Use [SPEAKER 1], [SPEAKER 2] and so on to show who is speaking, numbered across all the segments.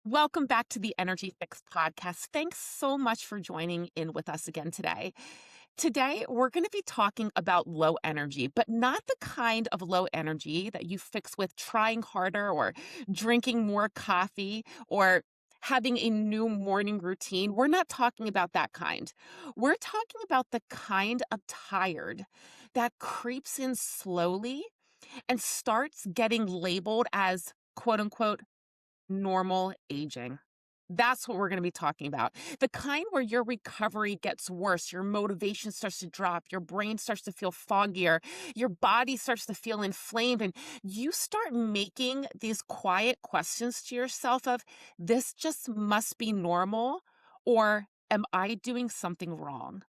[SPEAKER 1] Welcome back to the Energy Fix podcast. Thanks so much for joining in with us again today. Today, we're going to be talking about low energy, but not the kind of low energy that you fix with trying harder or drinking more coffee or having a new morning routine. We're not talking about that kind. We're talking about the kind of tired that creeps in slowly and starts getting labeled as quote unquote normal aging. That's what we're going to be talking about. The kind where your recovery gets worse, your motivation starts to drop, your brain starts to feel foggier, your body starts to feel inflamed, and you start making these quiet questions to yourself of, this just must be normal, or am I doing something wrong?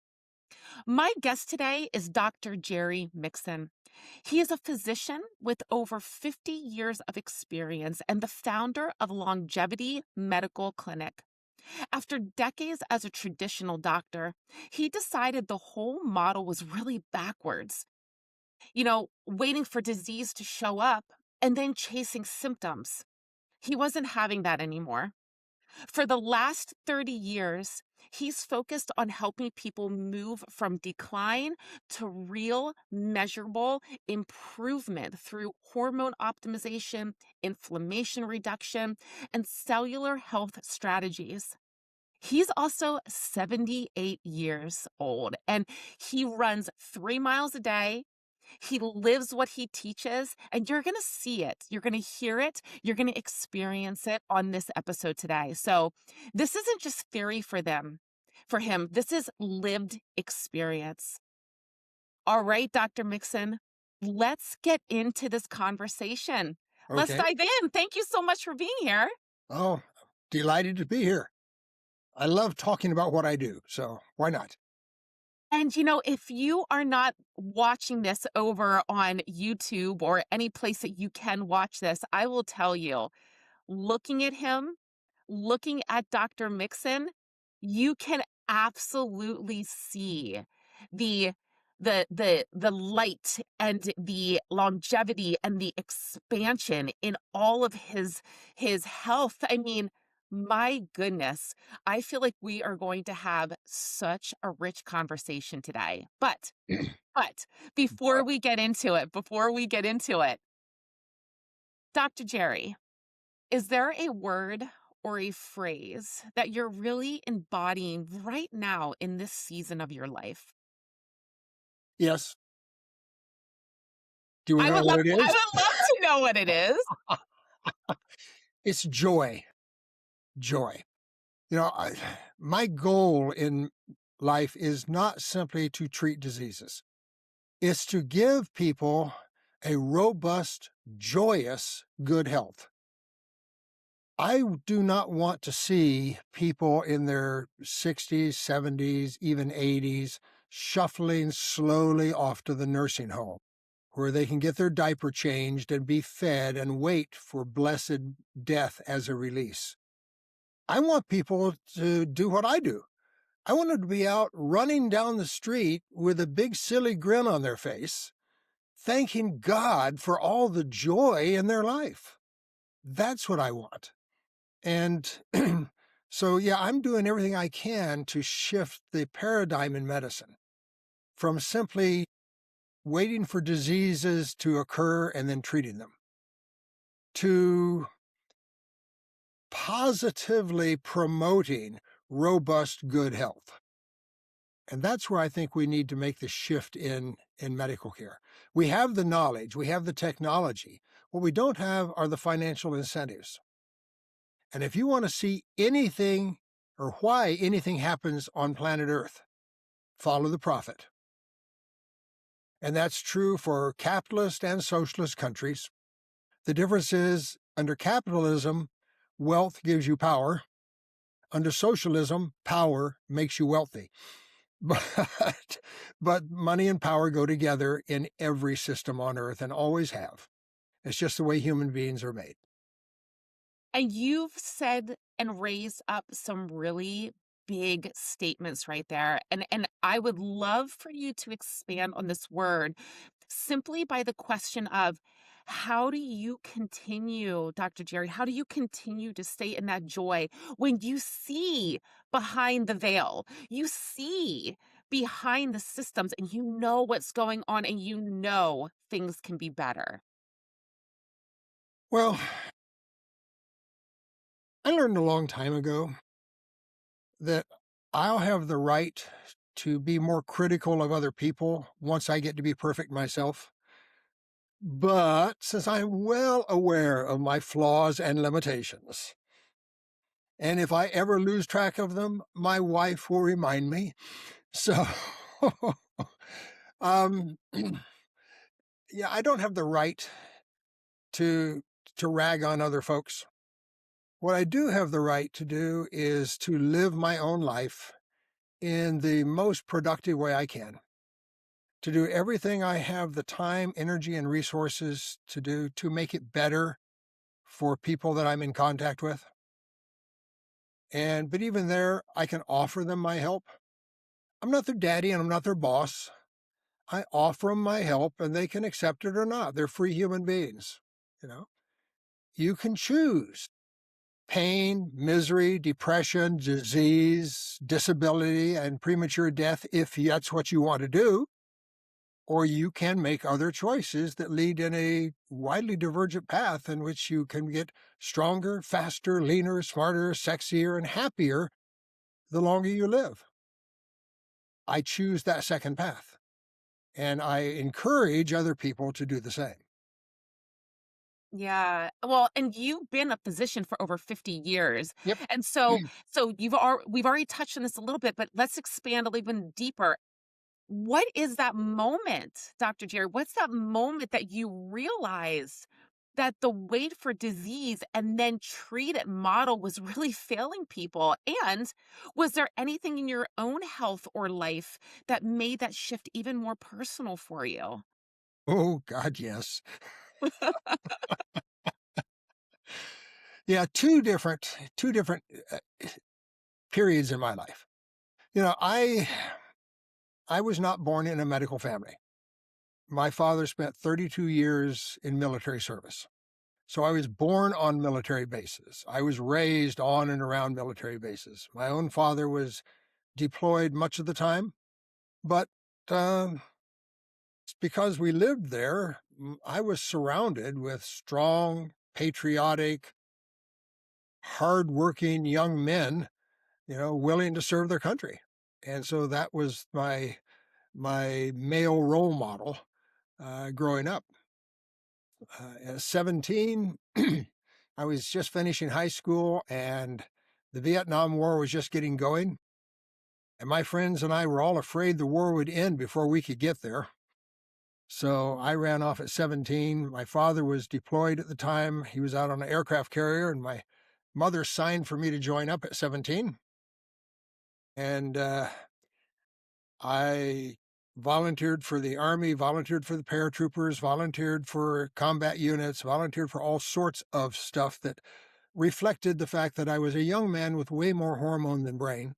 [SPEAKER 1] My guest today is Dr. Jerry Mixon. He is a physician with over 50 years of experience and the founder of Longevity Medical Clinic. After decades as a traditional doctor, he decided the whole model was really backwards. Waiting for disease to show up and then chasing symptoms. He wasn't having that anymore. For the last 30 years, he's focused on helping people move from decline to real, measurable improvement through hormone optimization, inflammation reduction, and cellular health strategies. He's also 78 years old and he runs 3 miles a day. He lives what he teaches, and you're going to see it. You're going to hear it. You're going to experience it on this episode today. So, this isn't just theory for him. This is lived experience. All right, Dr. Mixon, let's get into this conversation. Let's
[SPEAKER 2] Okay.
[SPEAKER 1] dive in. Thank you so much for being here.
[SPEAKER 2] Oh, delighted to be here. I love talking about what I do, so why not?
[SPEAKER 1] And if you are not watching this over on YouTube or any place that you can watch this, I will tell you, looking at him, looking at Dr. Mixon, you can absolutely see the the light and the longevity and the expansion in all of his health. I mean, my goodness, I feel like we are going to have such a rich conversation today. But before we get into it, Dr. Jerry, is there a word or a phrase that you're really embodying right now in this season of your life?
[SPEAKER 2] Yes. Do you want
[SPEAKER 1] I
[SPEAKER 2] to know
[SPEAKER 1] would
[SPEAKER 2] what
[SPEAKER 1] love
[SPEAKER 2] it
[SPEAKER 1] I
[SPEAKER 2] is?
[SPEAKER 1] would love to know what it is.
[SPEAKER 2] It's joy. Joy. My goal in life is not simply to treat diseases. It's to give people a robust, joyous, good health. I do not want to see people in their 60s, 70s, even 80s shuffling slowly off to the nursing home, where they can get their diaper changed and be fed and wait for blessed death as a release. I want people to do what I do. I want them to be out running down the street with a big silly grin on their face, thanking God for all the joy in their life. That's what I want. And so, yeah, I'm doing everything I can to shift the paradigm in medicine from simply waiting for diseases to occur and then treating them to positively promoting robust, good health. And that's where I think we need to make the shift in medical care. We have the knowledge, we have the technology. What we don't have are the financial incentives. And if you want to see anything or why anything happens on planet Earth, follow the profit. And that's true for capitalist and socialist countries. The difference is under capitalism, wealth gives you power. Under socialism, power makes you wealthy. But money and power go together in every system on Earth and always have. It's just the way human beings are made.
[SPEAKER 1] And you've said and raised up some really big statements right there. And I would love for you to expand on this word simply by the question of How do you continue, Dr. Jerry? How do you continue to stay in that joy when you see behind the veil? You see behind the systems and you know what's going on and you know things can be better.
[SPEAKER 2] Well, I learned a long time ago that I'll have the right to be more critical of other people once I get to be perfect myself. But since I'm well aware of my flaws and limitations, and if I ever lose track of them, my wife will remind me. So, um, yeah, I don't have the right to rag on other folks. What I do have the right to do is to live my own life in the most productive way I can, to do everything I have the time, energy, and resources to do to make it better for people that I'm in contact with. But even there, I can offer them my help. I'm not their daddy and I'm not their boss. I offer them my help and they can accept it or not. They're free human beings. You know, you can choose pain, misery, depression, disease, disability, and premature death if that's what you want to do. Or you can make other choices that lead in a widely divergent path in which you can get stronger, faster, leaner, smarter, sexier, and happier the longer you live. I choose that second path, and I encourage other people to do the same.
[SPEAKER 1] Yeah. Well, and you've been a physician for over 50 years.
[SPEAKER 2] Yep.
[SPEAKER 1] And so we've already touched on this a little bit, but let's expand a little even deeper. What is that moment, Dr. Jerry? What's that moment that you realized that the wait for disease and then treat it model was really failing people? And was there anything in your own health or life that made that shift even more personal for you?
[SPEAKER 2] Oh, God, yes. Yeah, two different uh, periods in my life. You know, I was not born in a medical family. My father spent 32 years in military service. So I was born on military bases. I was raised on and around military bases. My own father was deployed much of the time, but it's because we lived there, I was surrounded with strong, patriotic, hardworking young men, willing to serve their country. And so that was my male role model growing up. At 17, I was just finishing high school and the Vietnam War was just getting going. And my friends and I were all afraid the war would end before we could get there. So I ran off at 17. My father was deployed at the time. He was out on an aircraft carrier, and my mother signed for me to join up at 17. And I volunteered for the Army, volunteered for the paratroopers, volunteered for combat units, volunteered for all sorts of stuff that reflected the fact that I was a young man with way more hormone than brain.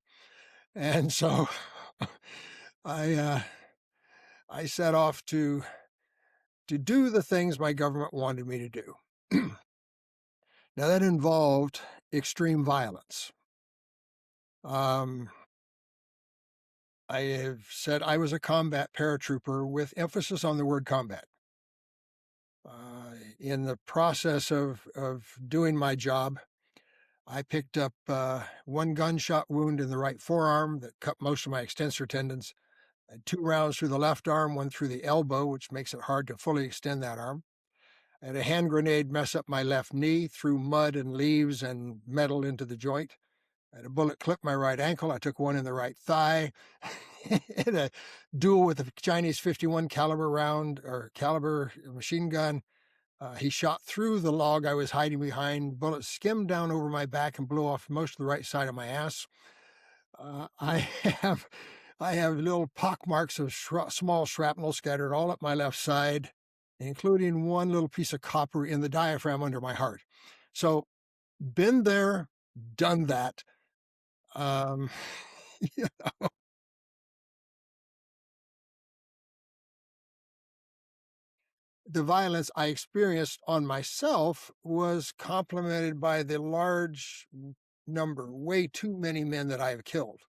[SPEAKER 2] And so I I set off to do the things my government wanted me to do. Now that involved extreme violence. Um, I have said I was a combat paratrooper with emphasis on the word combat. In the process of doing my job, I picked up one gunshot wound in the right forearm that cut most of my extensor tendons. I had 2 rounds through the left arm, one through the elbow, which makes it hard to fully extend that arm. I had a hand grenade mess up my left knee, threw mud and leaves and metal into the joint. I had a bullet clip my right ankle. I took one in the right thigh. In a duel with a Chinese 51 caliber round or caliber machine gun. He shot through the log I was hiding behind. Bullets skimmed down over my back and blew off most of the right side of my ass. I have I have little pock marks of small shrapnel scattered all up my left side, including one little piece of copper in the diaphragm under my heart. So, been there, done that. Um, yeah, the violence I experienced on myself was complemented by the large number, way too many men that I have killed.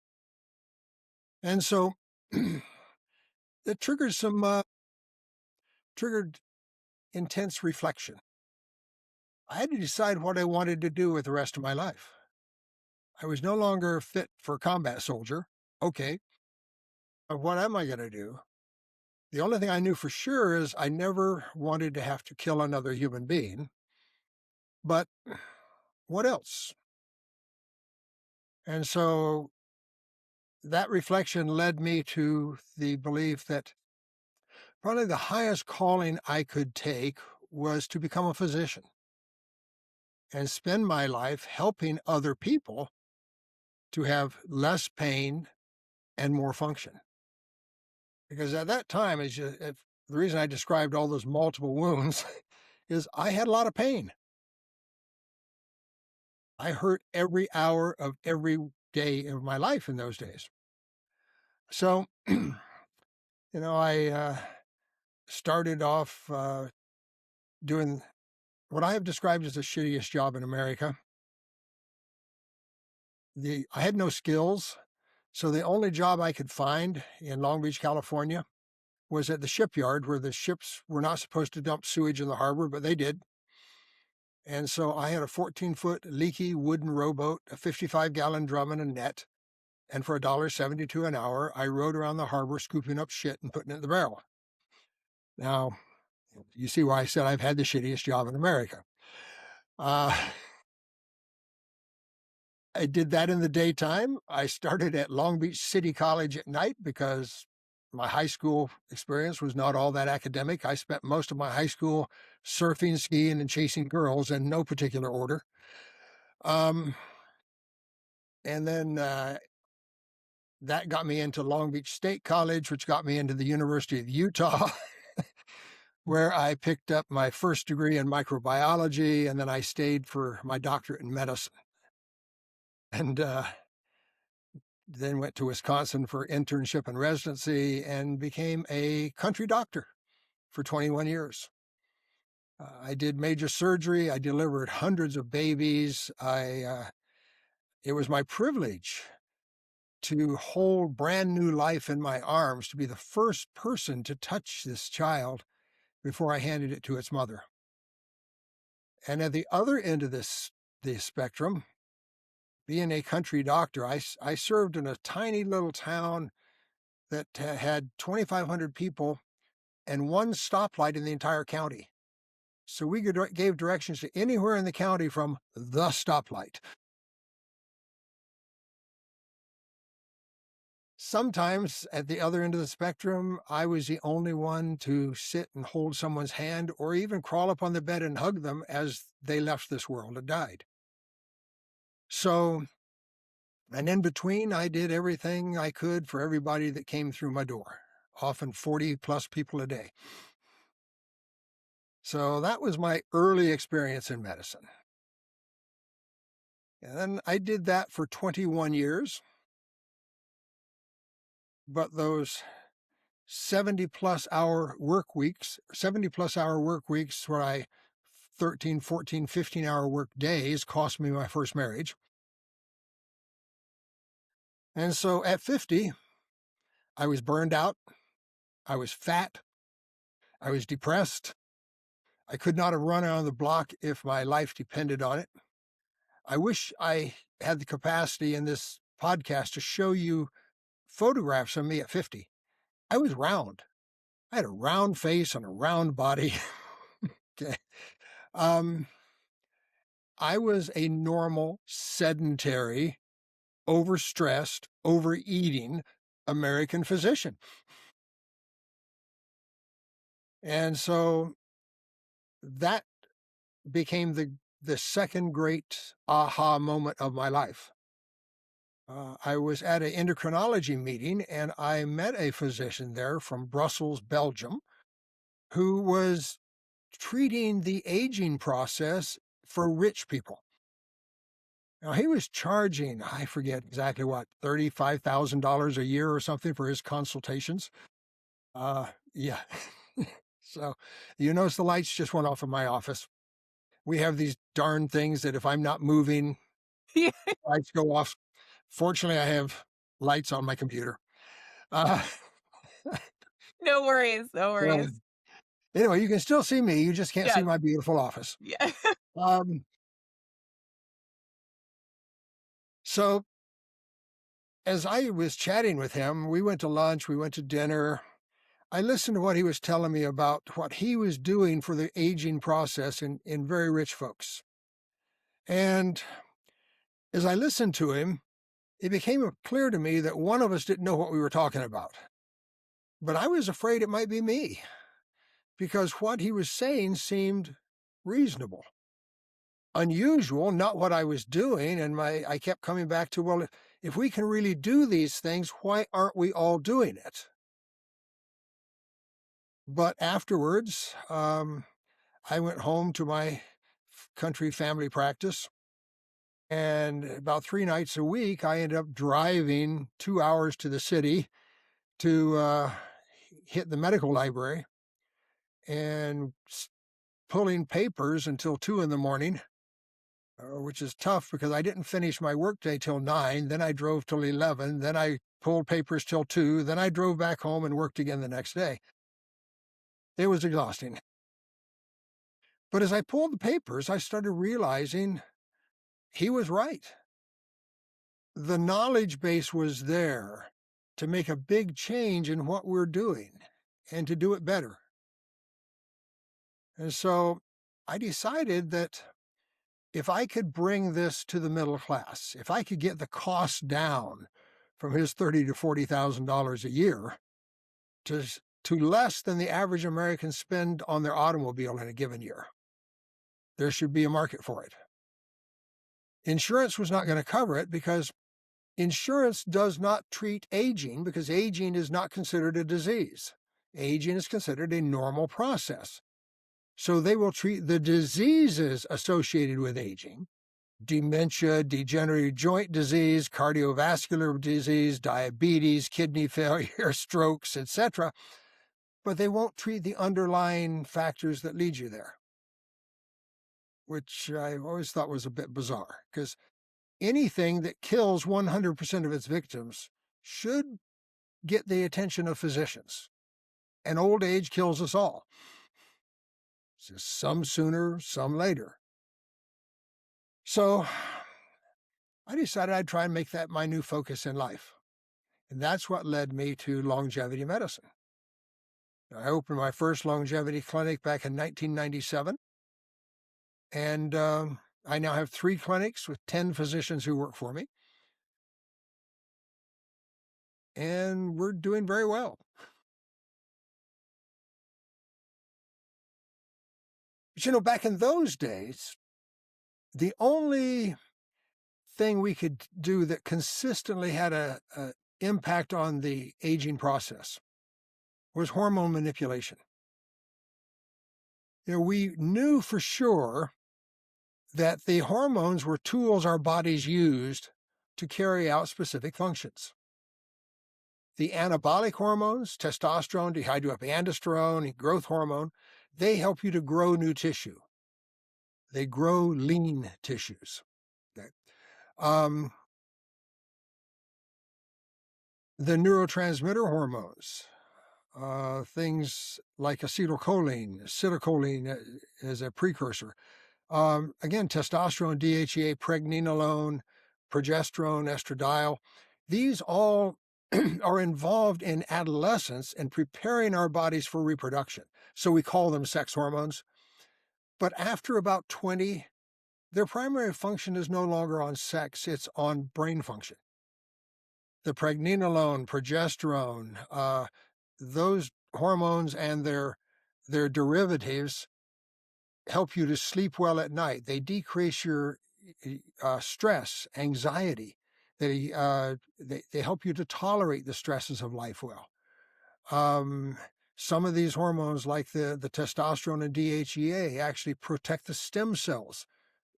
[SPEAKER 2] And so it triggered intense reflection. I had to decide what I wanted to do with the rest of my life. I was no longer fit for a combat soldier. Okay, what am I going to do? The only thing I knew for sure is I never wanted to have to kill another human being. But what else? And so that reflection led me to the belief that probably the highest calling I could take was to become a physician and spend my life helping other people to have less pain and more function. Because at that time, the reason I described all those multiple wounds is I had a lot of pain. I hurt every hour of every day of my life in those days. So, I started off doing what I have described as the shittiest job in America. I had no skills, so the only job I could find in Long Beach, California, was at the shipyard where the ships were not supposed to dump sewage in the harbor, but they did. And so I had a 14-foot leaky wooden rowboat, a 55-gallon drum and a net, and for $1.72 an hour, I rowed around the harbor scooping up shit and putting it in the barrel. Now, you see why I said I've had the shittiest job in America. I did that in the daytime. I started at Long Beach City College at night because my high school experience was not all that academic. I spent most of my high school surfing, skiing, and chasing girls in no particular order. And then that got me into Long Beach State College, which got me into the University of Utah, where I picked up my first degree in microbiology, and then I stayed for my doctorate in medicine. And then went to Wisconsin for internship and residency and became a country doctor for 21 years. I did major surgery. I delivered hundreds of babies. It was my privilege to hold brand new life in my arms, to be the first person to touch this child before I handed it to its mother. And at the other end of the spectrum, being a country doctor, I served in a tiny little town that had 2,500 people and one stoplight in the entire county. So we gave directions to anywhere in the county from the stoplight. Sometimes at the other end of the spectrum, I was the only one to sit and hold someone's hand or even crawl up on the bed and hug them as they left this world and died. So, and in between, I did everything I could for everybody that came through my door, often 40 plus people a day. So that was my early experience in medicine. And then I did that for 21 years. But those 70 plus hour work weeks where I 13, 14, 15-hour work days cost me my first marriage. And so at 50, I was burned out. I was fat. I was depressed. I could not have run around the block if my life depended on it. I wish I had the capacity in this podcast to show you photographs of me at 50. I was round. I had a round face and a round body. Okay. I was a normal, sedentary, overstressed, overeating American physician. And so that became the second great aha moment of my life. I was at an endocrinology meeting and I met a physician there from Brussels, Belgium, who was treating the aging process for rich people. Now, he was charging, I forget exactly what, $35,000 a year or something for his consultations. Yeah. So you notice the lights just went off in my office. We have these darn things that if I'm not moving,
[SPEAKER 1] Yeah.
[SPEAKER 2] lights go off. Fortunately, I have lights on my computer. Uh,
[SPEAKER 1] No worries, no
[SPEAKER 2] so
[SPEAKER 1] worries.
[SPEAKER 2] anyway, you can still see me. You just can't see
[SPEAKER 1] Yes.
[SPEAKER 2] my beautiful office.
[SPEAKER 1] Yeah.
[SPEAKER 2] Um, so as I was chatting with him, we went to lunch, we went to dinner. I listened to what he was telling me about what he was doing for the aging process in very rich folks. And as I listened to him, it became clear to me that one of us didn't know what we were talking about. But I was afraid it might be me because what he was saying seemed reasonable, unusual, not what I was doing. And I kept coming back to, well, if we can really do these things, why aren't we all doing it? But afterwards, I went home to my country family practice. And about 3 nights a week, I ended up driving 2 hours to the city to hit the medical library and pulling papers until 2 in the morning, which is tough because I didn't finish my workday till 9. Then I drove till 11. Then I pulled papers till 2. Then I drove back home and worked again the next day. It was exhausting. But as I pulled the papers, I started realizing he was right. The knowledge base was there to make a big change in what we're doing and to do it better. And so I decided that if I could bring this to the middle class, if I could get the cost down from his $30,000 to $40,000 a year to, to less than the average American spend on their automobile in a given year, there should be a market for it. Insurance was not going to cover it because insurance does not treat aging because aging is not considered a disease. Aging is considered a normal process. So they will treat the diseases associated with aging, dementia, degenerative joint disease, cardiovascular disease, diabetes, kidney failure, strokes, etc. But they won't treat the underlying factors that lead you there, which I always thought was a bit bizarre because anything that kills 100% of its victims should get the attention of physicians. And old age kills us all. So some sooner, some later. So I decided I'd try and make that my new focus in life. And that's what led me to longevity medicine. I opened my first longevity clinic back in 1997. And I now have 3 clinics with 10 physicians who work for me. And we're doing very well. But back in those days, the only thing we could do that consistently had a impact on the aging process was hormone manipulation. We knew for sure that the hormones were tools our bodies used to carry out specific functions. The anabolic hormones, testosterone, dihydroepiandrosterone, growth hormone, they help you to grow new tissue. They grow lean tissues. Okay. The neurotransmitter hormones, things like acetylcholine is a precursor. Again, testosterone, DHEA, pregnenolone, progesterone, estradiol, these all are involved in adolescence and preparing our bodies for reproduction. So we call them sex hormones. But after about 20, their primary function is no longer on sex, it's on brain function. The pregnenolone, progesterone, those hormones and their derivatives help you to sleep well at night. They decrease your stress, anxiety. They help you to tolerate the stresses of life well. Some of these hormones, like the testosterone and DHEA, actually protect the stem cells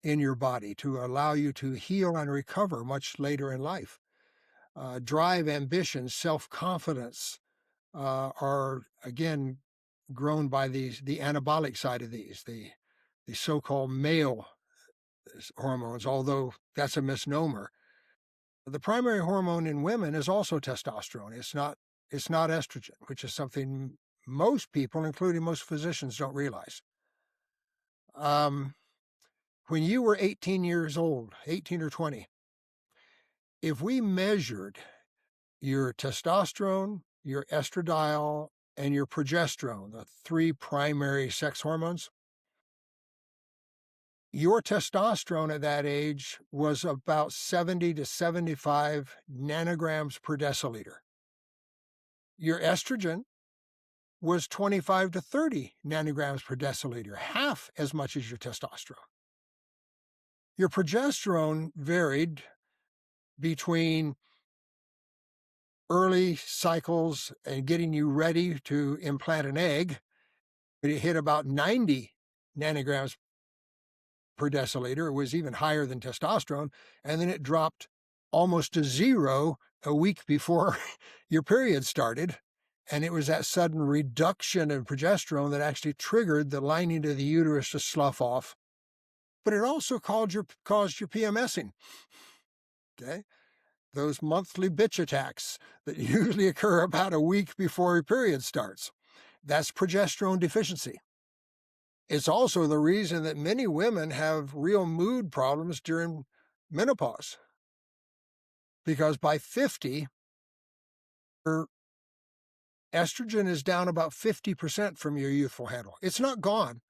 [SPEAKER 2] in your body to allow you to heal and recover much later in life. Drive, ambition, self-confidence are, again, grown by the anabolic side of these, the so-called male hormones, although that's a misnomer. The primary hormone in women is also testosterone. It's not estrogen, which is something most people, including most physicians, don't realize. Um, when you were 18 years old, 18 or 20, if we measured your testosterone, your estradiol, and your progesterone, the three primary sex hormones, your testosterone at that age was about 70 to 75 nanograms per deciliter. Your estrogen was 25 to 30 nanograms per deciliter, half as much as your testosterone. Your progesterone varied between early cycles and getting you ready to implant an egg. It hit about 90 nanograms per deciliter. It was even higher than testosterone. And then it dropped almost to zero a week before your period started. And it was that sudden reduction in progesterone that actually triggered the lining of the uterus to slough off. But it also caused your PMSing. Okay? Those monthly bitch attacks that usually occur about a week before your period starts. That's progesterone deficiency. It's also the reason that many women have real mood problems during menopause. Because by 50, your estrogen is down about 50% from your youthful handle. It's not gone,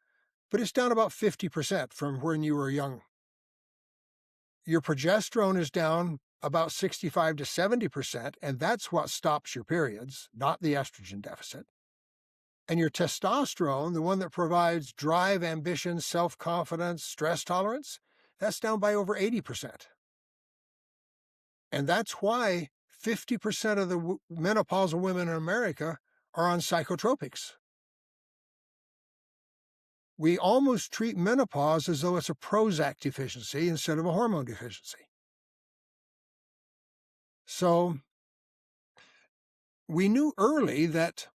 [SPEAKER 2] but it's down about 50% from when you were young. Your progesterone is down about 65 to 70%, and that's what stops your periods, not the estrogen deficit. And your testosterone, the one that provides drive, ambition, self-confidence, stress tolerance, that's down by over 80%. And that's why 50% of the menopausal women in America are on psychotropics. We almost treat menopause as though it's a Prozac deficiency instead of a hormone deficiency. So we knew early that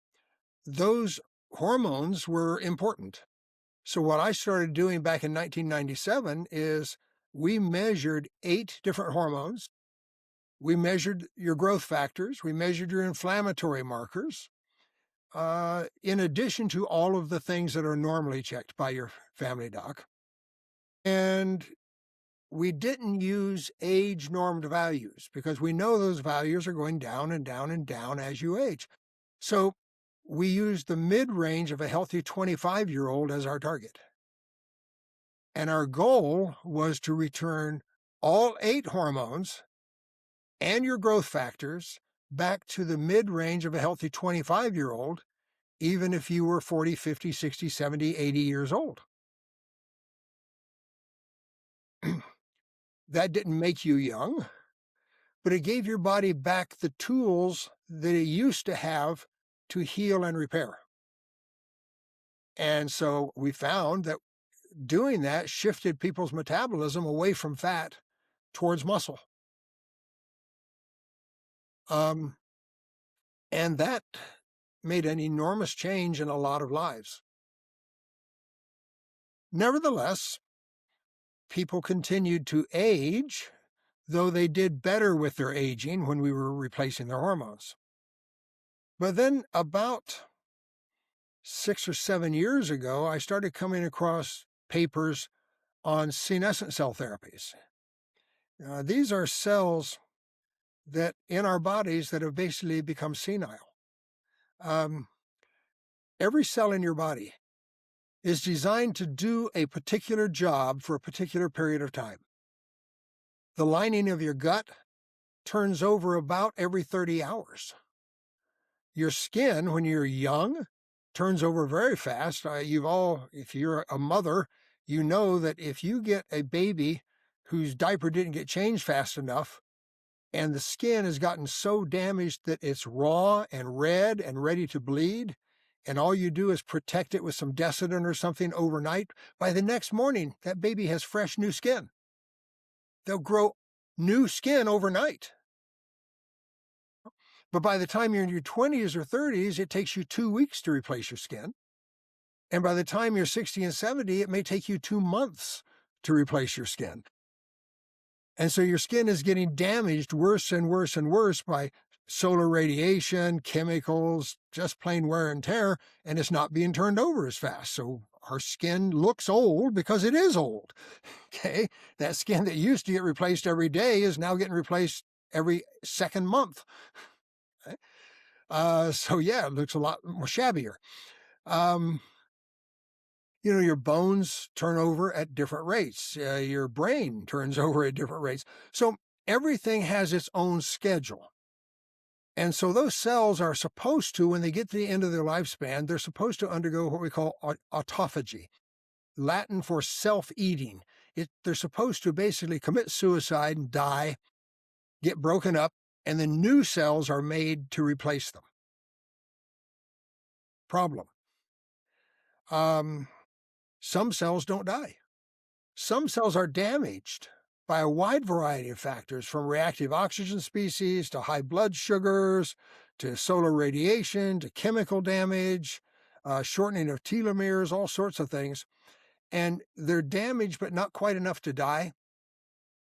[SPEAKER 2] those hormones were important. So what I started doing back in 1997 is we measured 8 different hormones. We measured your growth factors. We measured your inflammatory markers, in addition to all of the things that are normally checked by your family doc. And we didn't use age-normed values because we know those values are going down and down and down as you age. So we used the mid-range of a healthy 25-year-old as our target. And our goal was to return all 8 hormones and your growth factors back to the mid-range of a healthy 25-year-old, even if you were 40, 50, 60, 70, 80 years old. That didn't make you young, but it gave your body back the tools that it used to have to heal and repair. And so we found that doing that shifted people's metabolism away from fat towards muscle. And that made an enormous change in a lot of lives. Nevertheless, people continued to age, though they did better with their aging when we were replacing their hormones. But then about 6 or 7 years ago, I started coming across papers on senescent cell therapies. These are cells that in our bodies that have basically become senile. Every cell in your body is designed to do a particular job for a particular period of time. The lining of your gut turns over about every 30 hours. Your skin, when you're young, turns over very fast. If you're a mother, you know that if you get a baby whose diaper didn't get changed fast enough, and the skin has gotten so damaged that it's raw and red and ready to bleed, and all you do is protect it with some Desitin or something overnight, by the next morning, that baby has fresh new skin. They'll grow new skin overnight. But by the time you're in your 20s or 30s, it takes you 2 weeks to replace your skin. And by the time you're 60 and 70, it may take you 2 months to replace your skin. And so your skin is getting damaged worse and worse and worse by solar radiation, chemicals, just plain wear and tear, and it's not being turned over as fast. So our skin looks old because it is old. Okay. That skin that used to get replaced every day is now getting replaced every second month. Okay? So yeah, it looks a lot more shabbier. Um, your bones turn over at different rates. Your brain turns over at different rates. So everything has its own schedule. And so those cells are supposed to, when they get to the end of their lifespan, they're supposed to undergo what we call autophagy, Latin for self-eating. They're supposed to basically commit suicide and die, get broken up, and then new cells are made to replace them. Problem. Some cells don't die. Some cells are damaged by a wide variety of factors, from reactive oxygen species to high blood sugars to solar radiation to chemical damage, shortening of telomeres, all sorts of things. And they're damaged, but not quite enough to die.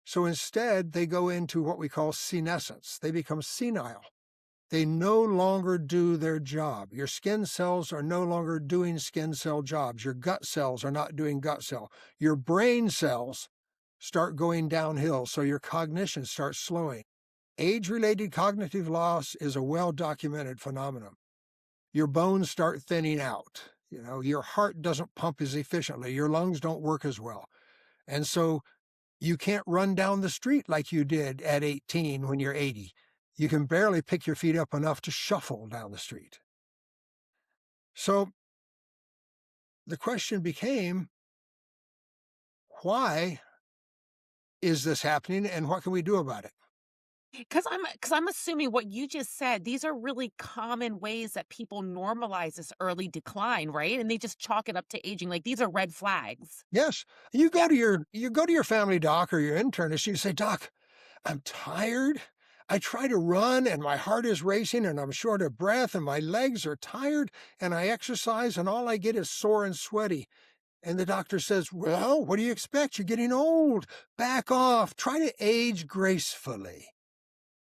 [SPEAKER 2] So instead, they go into what we call senescence. They become senile. They no longer do their job. Your skin cells are no longer doing skin cell jobs. Your gut cells are not doing gut cell. Your brain cells start going downhill, so your cognition starts slowing. Age-related cognitive loss is a well-documented phenomenon. Your bones start thinning out. Your heart doesn't pump as efficiently. Your lungs don't work as well. And so you can't run down the street like you did at 18 when you're 80. You can barely pick your feet up enough to shuffle down the street. So the question became, why is this happening and what can we do about it?
[SPEAKER 1] Because I'm assuming what you just said, these are really common ways that people normalize this early decline, right? And they just chalk it up to aging. Like, these are red flags.
[SPEAKER 2] Yes, you go to your family doc or your internist, you say, "Doc, I'm tired. I try to run and my heart is racing and I'm short of breath and my legs are tired and I exercise and all I get is sore and sweaty." And the doctor says, "Well, what do you expect? You're getting old. Back off. Try to age gracefully."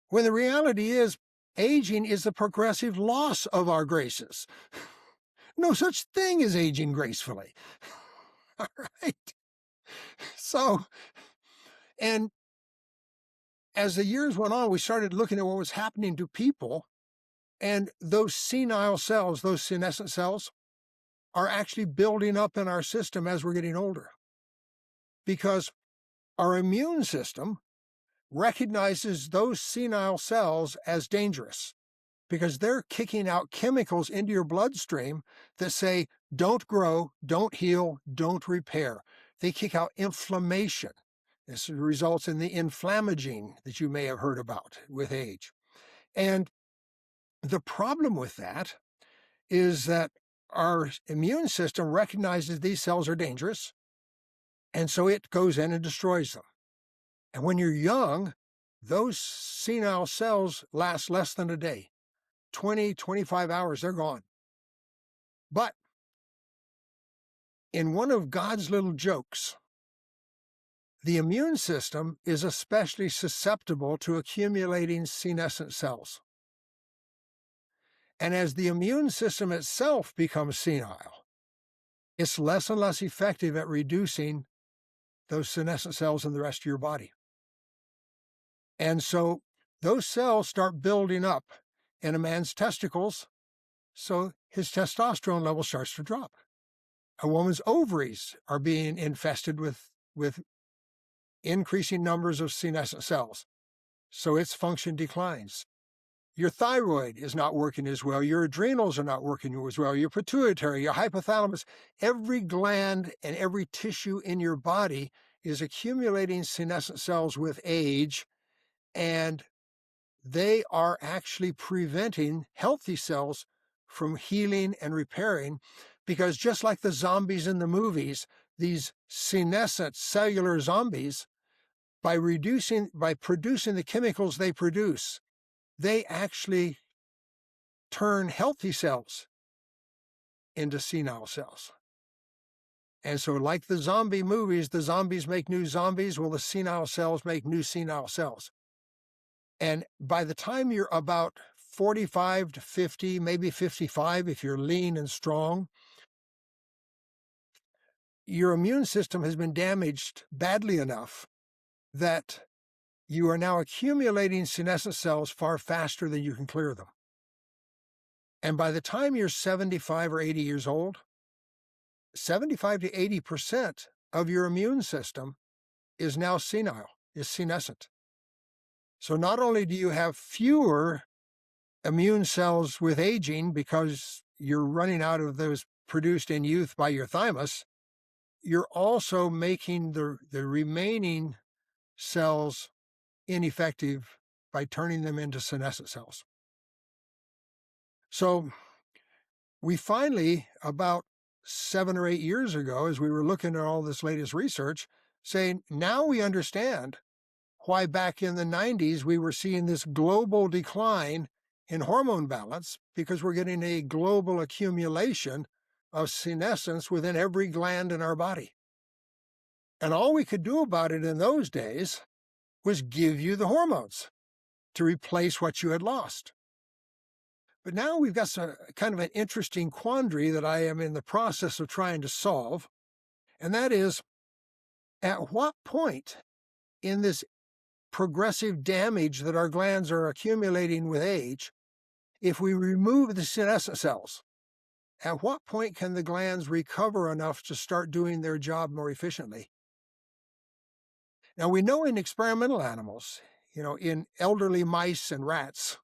[SPEAKER 2] When the reality is, aging is the progressive loss of our graces. No such thing as aging gracefully. All right. So, and as the years went on, we started looking at what was happening to people, and those senile cells, those senescent cells, are actually building up in our system as we're getting older. Because our immune system recognizes those senile cells as dangerous, because they're kicking out chemicals into your bloodstream that say, don't grow, don't heal, don't repair. They kick out inflammation. This results in the inflammagen that you may have heard about with age. And the problem with that is that our immune system recognizes these cells are dangerous, and so it goes in and destroys them. And when you're young, those senile cells last less than a day. 20, 25 hours, they're gone. But in one of God's little jokes, the immune system is especially susceptible to accumulating senescent cells. And as the immune system itself becomes senile, it's less and less effective at reducing those senescent cells in the rest of your body. And so those cells start building up in a man's testicles, so his testosterone level starts to drop. A woman's ovaries are being infested with increasing numbers of senescent cells, so its function declines. Your thyroid is not working as well. Your adrenals are not working as well. Your pituitary, your hypothalamus, every gland and every tissue in your body is accumulating senescent cells with age, and they are actually preventing healthy cells from healing and repairing, because just like the zombies in the movies, these senescent cellular zombies, by producing the chemicals they produce, they actually turn healthy cells into senile cells. And so, like the zombie movies, the zombies make new zombies. Well, the senile cells make new senile cells. And by the time you're about 45 to 50, maybe 55, if you're lean and strong, your immune system has been damaged badly enough that you are now accumulating senescent cells far faster than you can clear them. And by the time you're 75 or 80 years old, 75 to 80% of your immune system is now senile, is senescent. So not only do you have fewer immune cells with aging because you're running out of those produced in youth by your thymus, you're also making the remaining cells ineffective by turning them into senescent cells. So we finally, about 7 or 8 years ago, as we were looking at all this latest research, saying now we understand why back in the 90s we were seeing this global decline in hormone balance, because we're getting a global accumulation of senescence within every gland in our body. And all we could do about it in those days was give you the hormones to replace what you had lost. But now we've got some kind of an interesting quandary that I am in the process of trying to solve, and that is, at what point in this progressive damage that our glands are accumulating with age, if we remove the senescent cells, at what point can the glands recover enough to start doing their job more efficiently? Now, we know in experimental animals, in elderly mice and rats,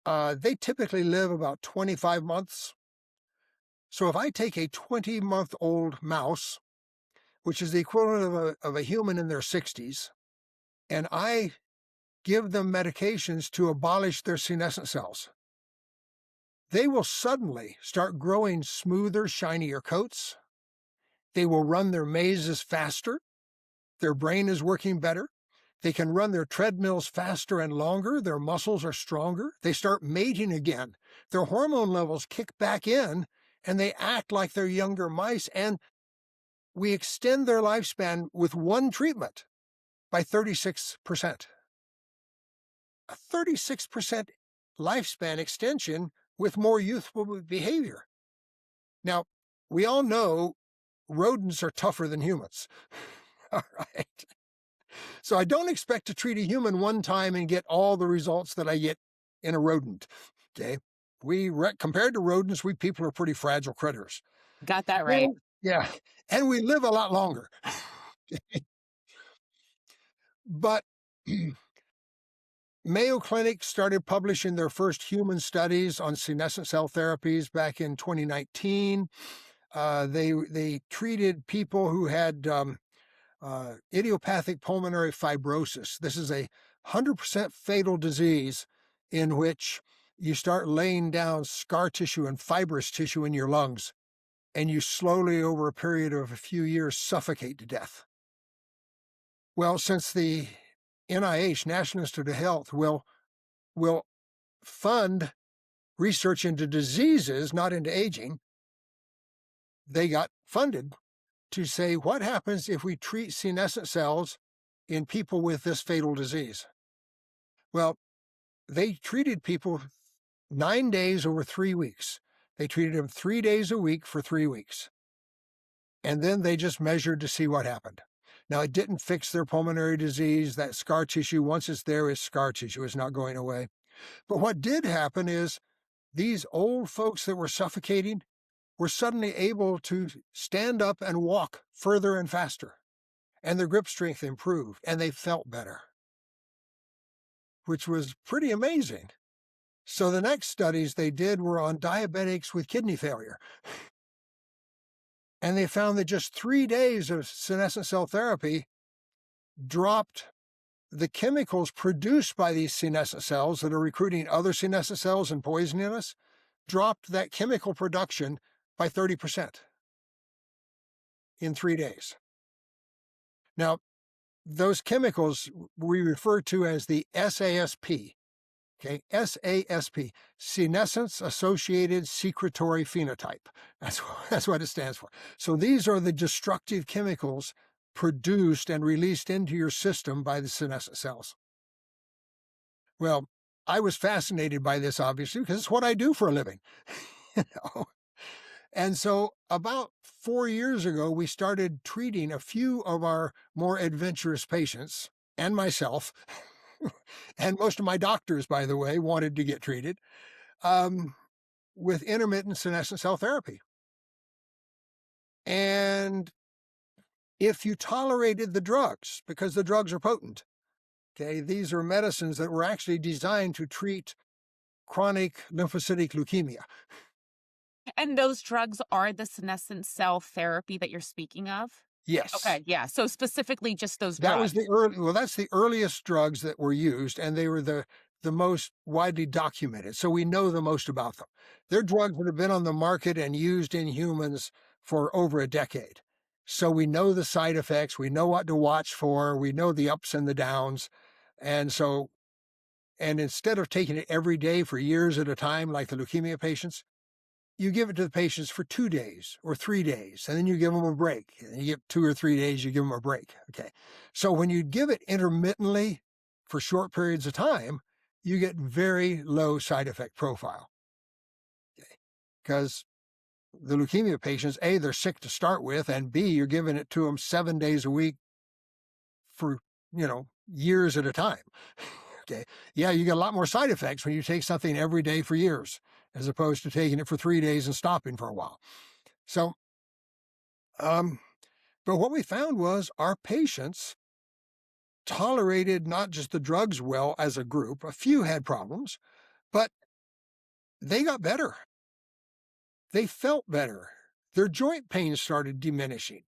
[SPEAKER 2] they typically live about 25 months. So if I take a 20-month-old mouse, which is the equivalent of a human in their 60s, and I give them medications to abolish their senescent cells, they will suddenly start growing smoother, shinier coats. They will run their mazes faster. Their brain is working better. They can run their treadmills faster and longer. Their muscles are stronger. They start mating again. Their hormone levels kick back in, and they act like they're younger mice. And we extend their lifespan with one treatment by 36%. A 36% lifespan extension with more youthful behavior. Now, we all know rodents are tougher than humans. All right. So I don't expect to treat a human one time and get all the results that I get in a rodent. Okay. Compared to rodents, we people are pretty fragile critters.
[SPEAKER 1] Got that right.
[SPEAKER 2] And, yeah. And we live a lot longer. But Mayo Clinic started publishing their first human studies on senescent cell therapies back in 2019. They treated people who had idiopathic pulmonary fibrosis. This is a 100% fatal disease in which you start laying down scar tissue and fibrous tissue in your lungs, and you slowly, over a period of a few years, suffocate to death. Well, since the NIH, National Institute of Health, will fund research into diseases, not into aging, they got funded to say, what happens if we treat senescent cells in people with this fatal disease? Well, they treated people 9 days over 3 weeks. They treated them 3 days a week for 3 weeks. And then they just measured to see what happened. Now, it didn't fix their pulmonary disease. That scar tissue, once it's there, is scar tissue. It's not going away. But what did happen is these old folks that were suffocating were suddenly able to stand up and walk further and faster. And their grip strength improved, and they felt better, which was pretty amazing. So the next studies they did were on diabetics with kidney failure. And they found that just 3 days of senescent cell therapy dropped the chemicals produced by these senescent cells that are recruiting other senescent cells and poisoning us, dropped that chemical production by 30% in 3 days. Now, those chemicals we refer to as the SASP, Okay, SASP, senescence associated secretory phenotype. That's, that's what it stands for. So these are the destructive chemicals produced and released into your system by the senescent cells. Well, I was fascinated by this, obviously, because it's what I do for a living. You know? And so about 4 years ago, we started treating a few of our more adventurous patients and myself, and most of my doctors, by the way, wanted to get treated um, with intermittent senescent cell therapy. And if you tolerated the drugs, because the drugs are potent, okay, these are medicines that were actually designed to treat chronic lymphocytic leukemia.
[SPEAKER 1] And those drugs are the senescent cell therapy that you're speaking of?
[SPEAKER 2] Yes.
[SPEAKER 1] Okay, yeah, so specifically just those
[SPEAKER 2] That was
[SPEAKER 1] drugs.
[SPEAKER 2] the early well, that's the earliest drugs that were used, and they were the most widely documented, so we know the most about them. They're drugs that have been on the market and used in humans for over a decade. So we know the side effects, we know what to watch for, we know the ups and the downs, and so and instead of taking it every day for years at a time like the leukemia patients, you give it to the patients for 2 days or 3 days, and then you give them a break. And you get 2 or 3 days, you give them a break. Okay. So when you give it intermittently for short periods of time, you get very low side effect profile. Okay. Because the leukemia patients, A, they're sick to start with, and B, you're giving it to them 7 days a week for, years at a time. Okay. Yeah, you get a lot more side effects when you take something every day for years, as opposed to taking it for 3 days and stopping for a while. So, um, but what we found was our patients tolerated not just the drugs well as a group, a few had problems, but they got better. They felt better. Their joint pain started diminishing.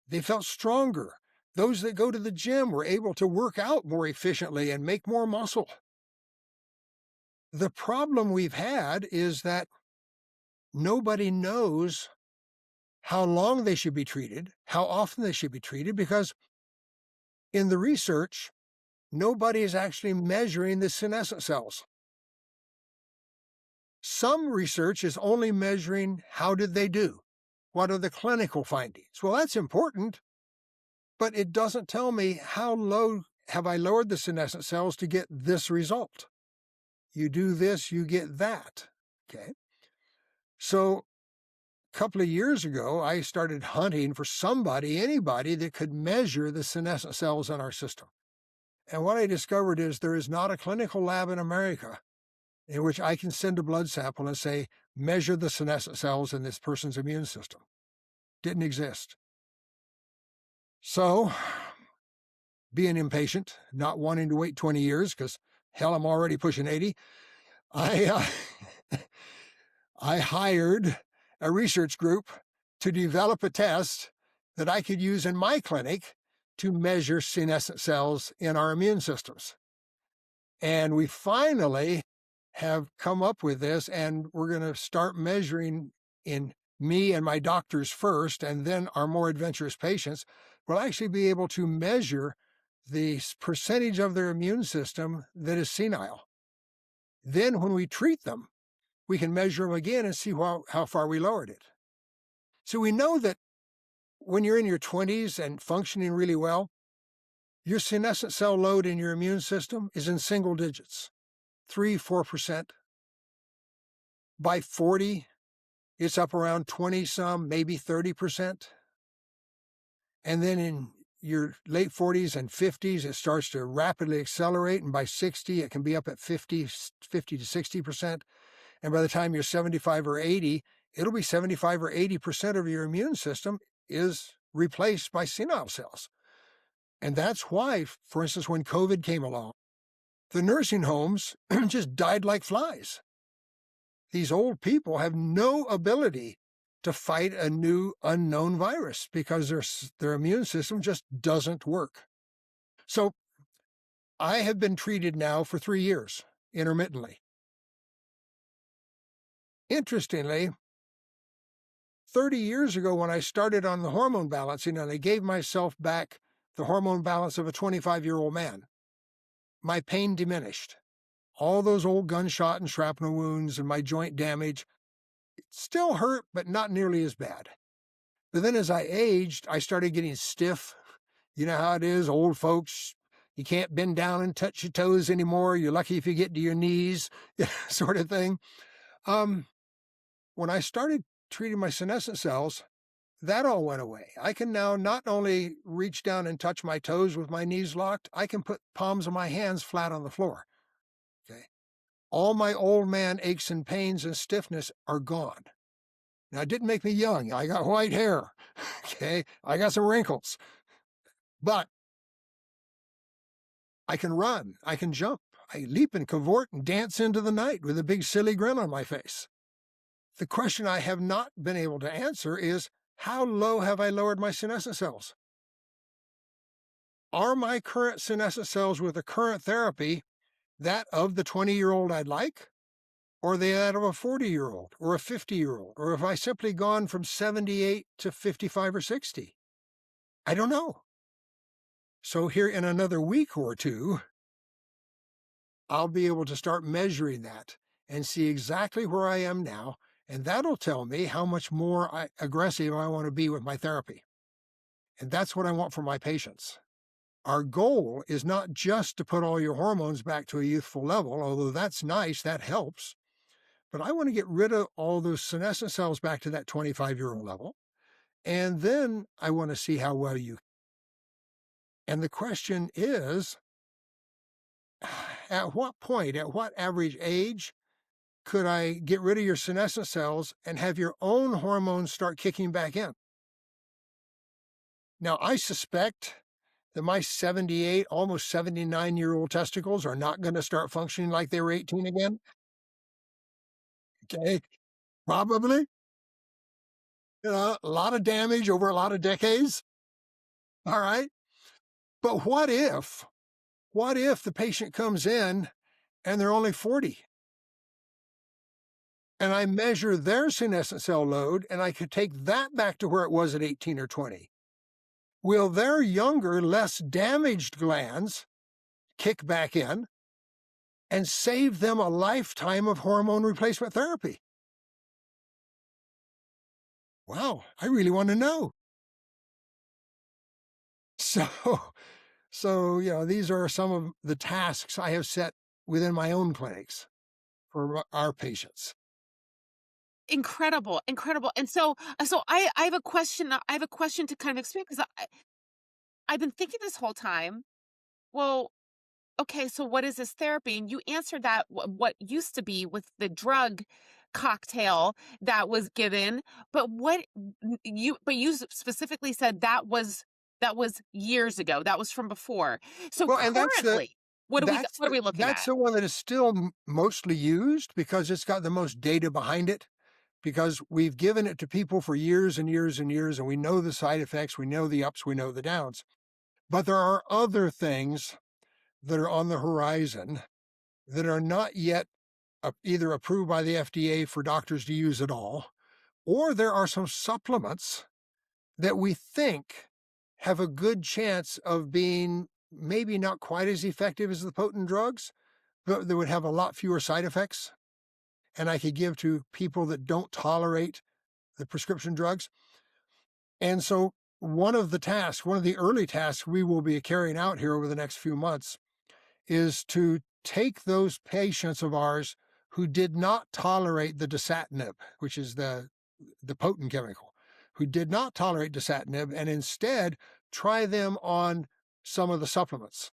[SPEAKER 2] They felt stronger. Those that go to the gym were able to work out more efficiently and make more muscle. The problem we've had is that nobody knows how long they should be treated, how often they should be treated, because in the research, nobody is actually measuring the senescent cells. Some research is only measuring how did they do? What are the clinical findings? Well, that's important, but it doesn't tell me how low have I lowered the senescent cells to get this result. You do this, you get that. Okay. So a couple of years ago, I started hunting for anybody that could measure the senescent cells in our system. And what I discovered is there is not a clinical lab in America in which I can send a blood sample and say, measure the senescent cells in this person's immune system. Didn't exist. So, being impatient, not wanting to wait 20 years, because hell, I'm already pushing 80, I, I hired a research group to develop a test that I could use in my clinic to measure senescent cells in our immune systems. And we finally have come up with this, and we're going to start measuring in me and my doctors first, and then our more adventurous patients will actually be able to measure the percentage of their immune system that is senile. Then when we treat them, we can measure them again and see how far we lowered it. So we know that when you're in your 20s and functioning really well, your senescent cell load in your immune system is in single digits, 3-4%. By 40, it's up around 20 some, maybe 30%. And then in your late 40s and 50s, it starts to rapidly accelerate. And by 60, it can be up at 50 to 60%. And by the time you're 75 or 80, it'll be 75 or 80% of your immune system is replaced by senile cells. And that's why, for instance, when COVID came along, the nursing homes just died like flies. These old people have no ability to fight a new unknown virus because their immune system just doesn't work. So I have been treated now for 3 years intermittently. Interestingly, 30 years ago when I started on the hormone balancing and I gave myself back the hormone balance of a 25-year-old man, my pain diminished. all those old gunshot and shrapnel wounds and my joint damage. It still hurt, but not nearly as bad. But then as I aged, I started getting stiff. You know how it is, old folks, you can't bend down and touch your toes anymore. You're lucky if you get to your knees, sort of thing. Um, when I started treating my senescent cells, that all went away. I can now not only reach down and touch my toes with my knees locked, I can put palms of my hands flat on the floor. Okay. All my old man aches and pains and stiffness are gone. Now, it didn't make me young. I got white hair. Okay. I got some wrinkles, but I can run. I can jump. I leap and cavort and dance into the night with a big silly grin on my face. The question I have not been able to answer is, how low have I lowered my senescent cells? Are my current senescent cells with the current therapy that of the 20-year-old I'd like? Or are they that of a 40-year-old or a 50-year-old? Or have I simply gone from 78 to 55 or 60? I don't know. So here in another week or two, I'll be able to start measuring that and see exactly where I am now, and that'll tell me how much more aggressive I want to be with my therapy. And that's what I want for my patients. Our goal is not just to put all your hormones back to a youthful level, although that's nice, that helps. But I want to get rid of all those senescent cells back to that 25-year-old level. And then I want to see how well you. And the question is, at what point, at what average age, could I get rid of your senescent cells and have your own hormones start kicking back in? Now, I suspect that my 78, almost 79-year-old testicles are not going to start functioning like they were 18 again. Okay, probably. A lot of damage over a lot of decades. All right. But what if the patient comes in and they're only 40? And I measure their senescent cell load and I could take that back to where it was at 18 or 20. Will their younger, less damaged glands kick back in and save them a lifetime of hormone replacement therapy? Wow, I really want to know. So, these are some of the tasks I have set within my own clinics for our patients.
[SPEAKER 1] Incredible, incredible. And so I have a question. I have a question to kind of explain because I've been thinking this whole time. Well, okay, so what is this therapy? And you answered that what used to be with the drug cocktail that was given, but you specifically said that was years ago. That was from before. So
[SPEAKER 2] Well, and
[SPEAKER 1] currently, what are we looking
[SPEAKER 2] that's
[SPEAKER 1] at?
[SPEAKER 2] the one that is still mostly used because it's got the most data behind it. Because we've given it to people for years and years and years, and we know the side effects, we know the ups, we know the downs. But there are other things that are on the horizon that are not yet either approved by the FDA for doctors to use at all, or there are some supplements that we think have a good chance of being maybe not quite as effective as the potent drugs, but they would have a lot fewer side effects. And I could give to people that don't tolerate the prescription drugs. And so one of the early tasks we will be carrying out here over the next few months is to take those patients of ours who did not tolerate the dasatinib, which is the potent chemical, who did not tolerate dasatinib, and instead try them on some of the supplements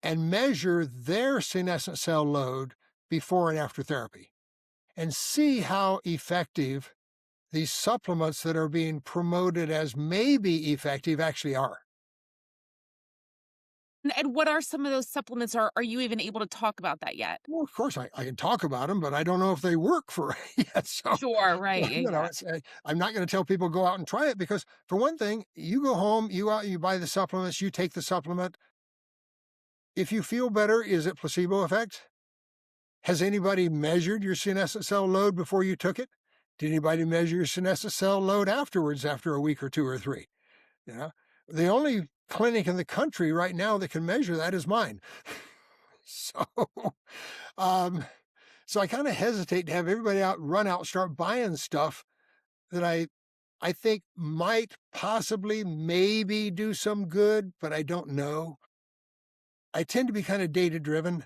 [SPEAKER 2] and measure their senescent cell load before and after therapy and see how effective these supplements that are being promoted as maybe effective actually are.
[SPEAKER 1] And what are some of those supplements? Are you even able to talk about that yet?
[SPEAKER 2] Well, of course, I can talk about them, but I don't know if they work for yet. So,
[SPEAKER 1] Sure, right, yeah, yeah.
[SPEAKER 2] I'm not going to tell people go out and try it because, for one thing, you go home, you out, you buy the supplements, you take the supplement. If you feel better, is it placebo effect? Has anybody measured your senescent cell load before you took it? Did anybody measure your senescent cell load afterwards, after a week or two or three? The only clinic in the country right now that can measure that is mine. So, um, so I kind of hesitate to have everybody run out, start buying stuff that I think might possibly maybe do some good, but I don't know. I tend to be kind of data driven.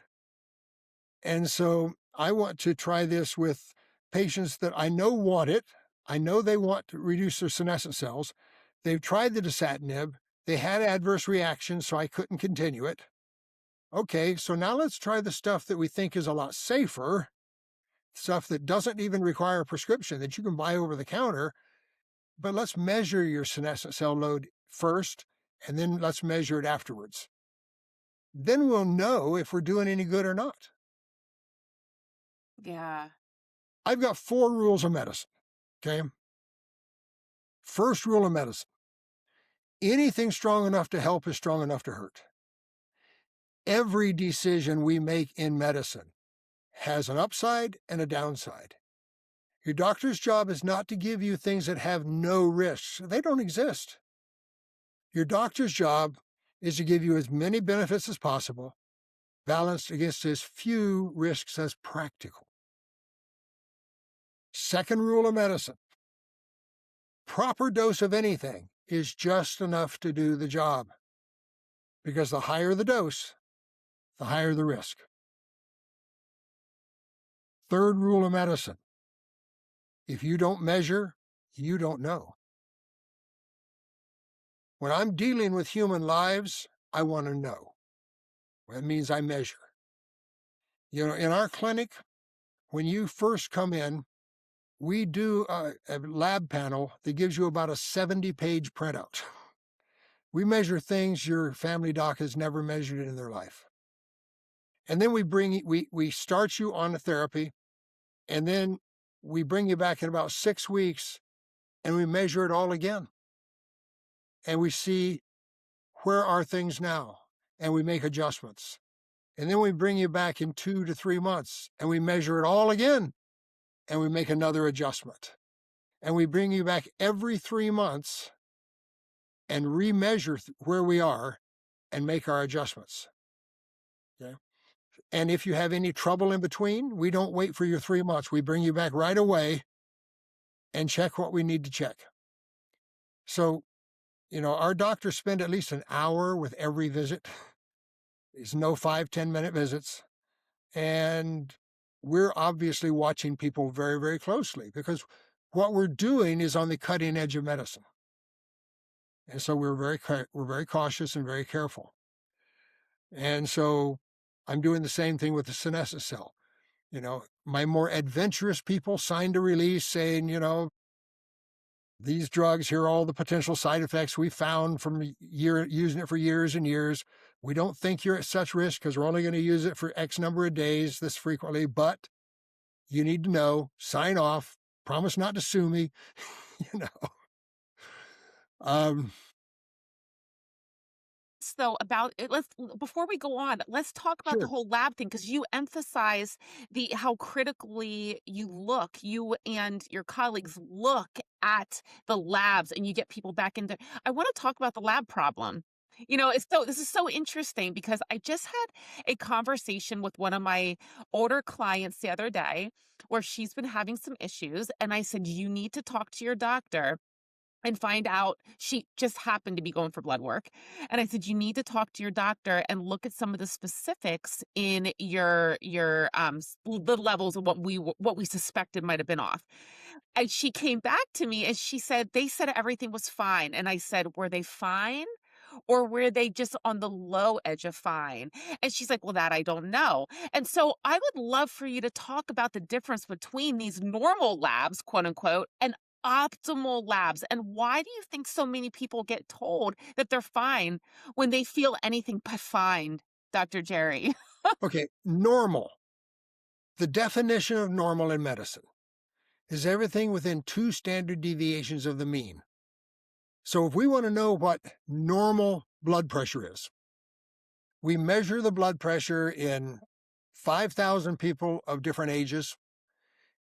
[SPEAKER 2] And so I want to try this with patients that I know want it. I know they want to reduce their senescent cells. They've tried the dasatinib. They had adverse reactions, so I couldn't continue it. Okay, so now let's try the stuff that we think is a lot safer, stuff that doesn't even require a prescription that you can buy over the counter. But let's measure your senescent cell load first, and then let's measure it afterwards. Then we'll know if we're doing any good or not.
[SPEAKER 1] Yeah.
[SPEAKER 2] I've got 4 rules of medicine. Okay. First rule of medicine: anything strong enough to help is strong enough to hurt. Every decision we make in medicine has an upside and a downside. Your doctor's job is not to give you things that have no risks. They don't exist. Your doctor's job is to give you as many benefits as possible, balanced against as few risks as practical. Second rule of medicine: proper dose of anything is just enough to do the job, because the higher the dose, the higher the risk. Third rule of medicine: if you don't measure, you don't know. When I'm dealing with human lives, I want to know. That means I measure. You know, in our clinic, when you first come in, we do a lab panel that gives you about a 70-page printout. We measure things your family doc has never measured in their life. And then we start you on a therapy, and then we bring you back in about 6 weeks, and we measure it all again. And we see where are things now, and we make adjustments. And then we bring you back in 2 to 3 months, and we measure it all again, and we make another adjustment. And we bring you back every 3 months and remeasure where we are and make our adjustments. Okay. And if you have any trouble in between, we don't wait for your 3 months. We bring you back right away and check what we need to check. So, you know, our doctors spend at least an hour with every visit. There's no 5-10 minute visits. And we're obviously watching people very, very closely, because what we're doing is on the cutting edge of medicine. And so we're very cautious and very careful. And so I'm doing the same thing with the senescent cell. You know, my more adventurous people signed a release saying, you know, these drugs, here are all the potential side effects we found from using it for years and years. We don't think you're at such risk because we're only going to use it for X number of days this frequently, but you need to know, sign off, promise not to sue me, you know. Um,
[SPEAKER 1] So about it, let's before we go on, let's talk about the
[SPEAKER 2] sure.
[SPEAKER 1] whole lab thing, because you emphasize the how critically you and your colleagues look at the labs, and you get people back into. I want to talk about the lab problem. You know, this is so interesting, because I just had a conversation with one of my older clients the other day, where she's been having some issues, and I said, you need to talk to your doctor and find out. She just happened to be going for blood work, and I said, you need to talk to your doctor and look at some of the specifics in the levels of what we suspected might have been off. And she came back to me and she said they said everything was fine, and I said, were they fine, or were they just on the low edge of fine? And she's like, well, that I don't know. And so I would love for you to talk about the difference between these normal labs, quote unquote, and optimal labs. And why do you think so many people get told that they're fine when they feel anything but fine, Dr. Jerry?
[SPEAKER 2] Okay, normal. The definition of normal in medicine is everything within 2 standard deviations of the mean. So if we want to know what normal blood pressure is, we measure the blood pressure in 5,000 people of different ages,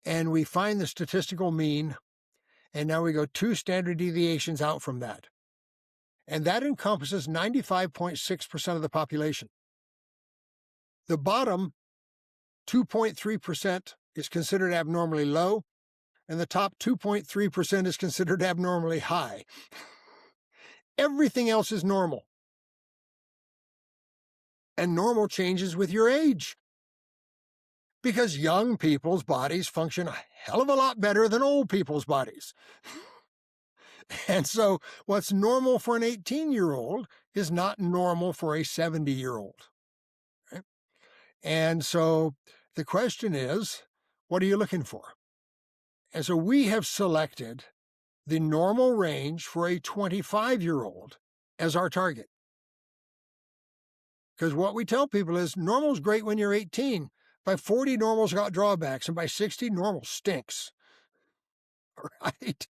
[SPEAKER 2] and we find the statistical mean, and now we go 2 standard deviations out from that. And that encompasses 95.6% of the population. The bottom 2.3% is considered abnormally low, and the top 2.3% is considered abnormally high. Everything else is normal. And normal changes with your age. Because young people's bodies function a hell of a lot better than old people's bodies. And so what's normal for an 18-year-old is not normal for a 70-year-old. Right? And so the question is, what are you looking for? And so we have selected the normal range for a 25-year-old as our target. Because what we tell people is normal's great when you're 18. By 40, normal's got drawbacks, and by 60, normal stinks. Right?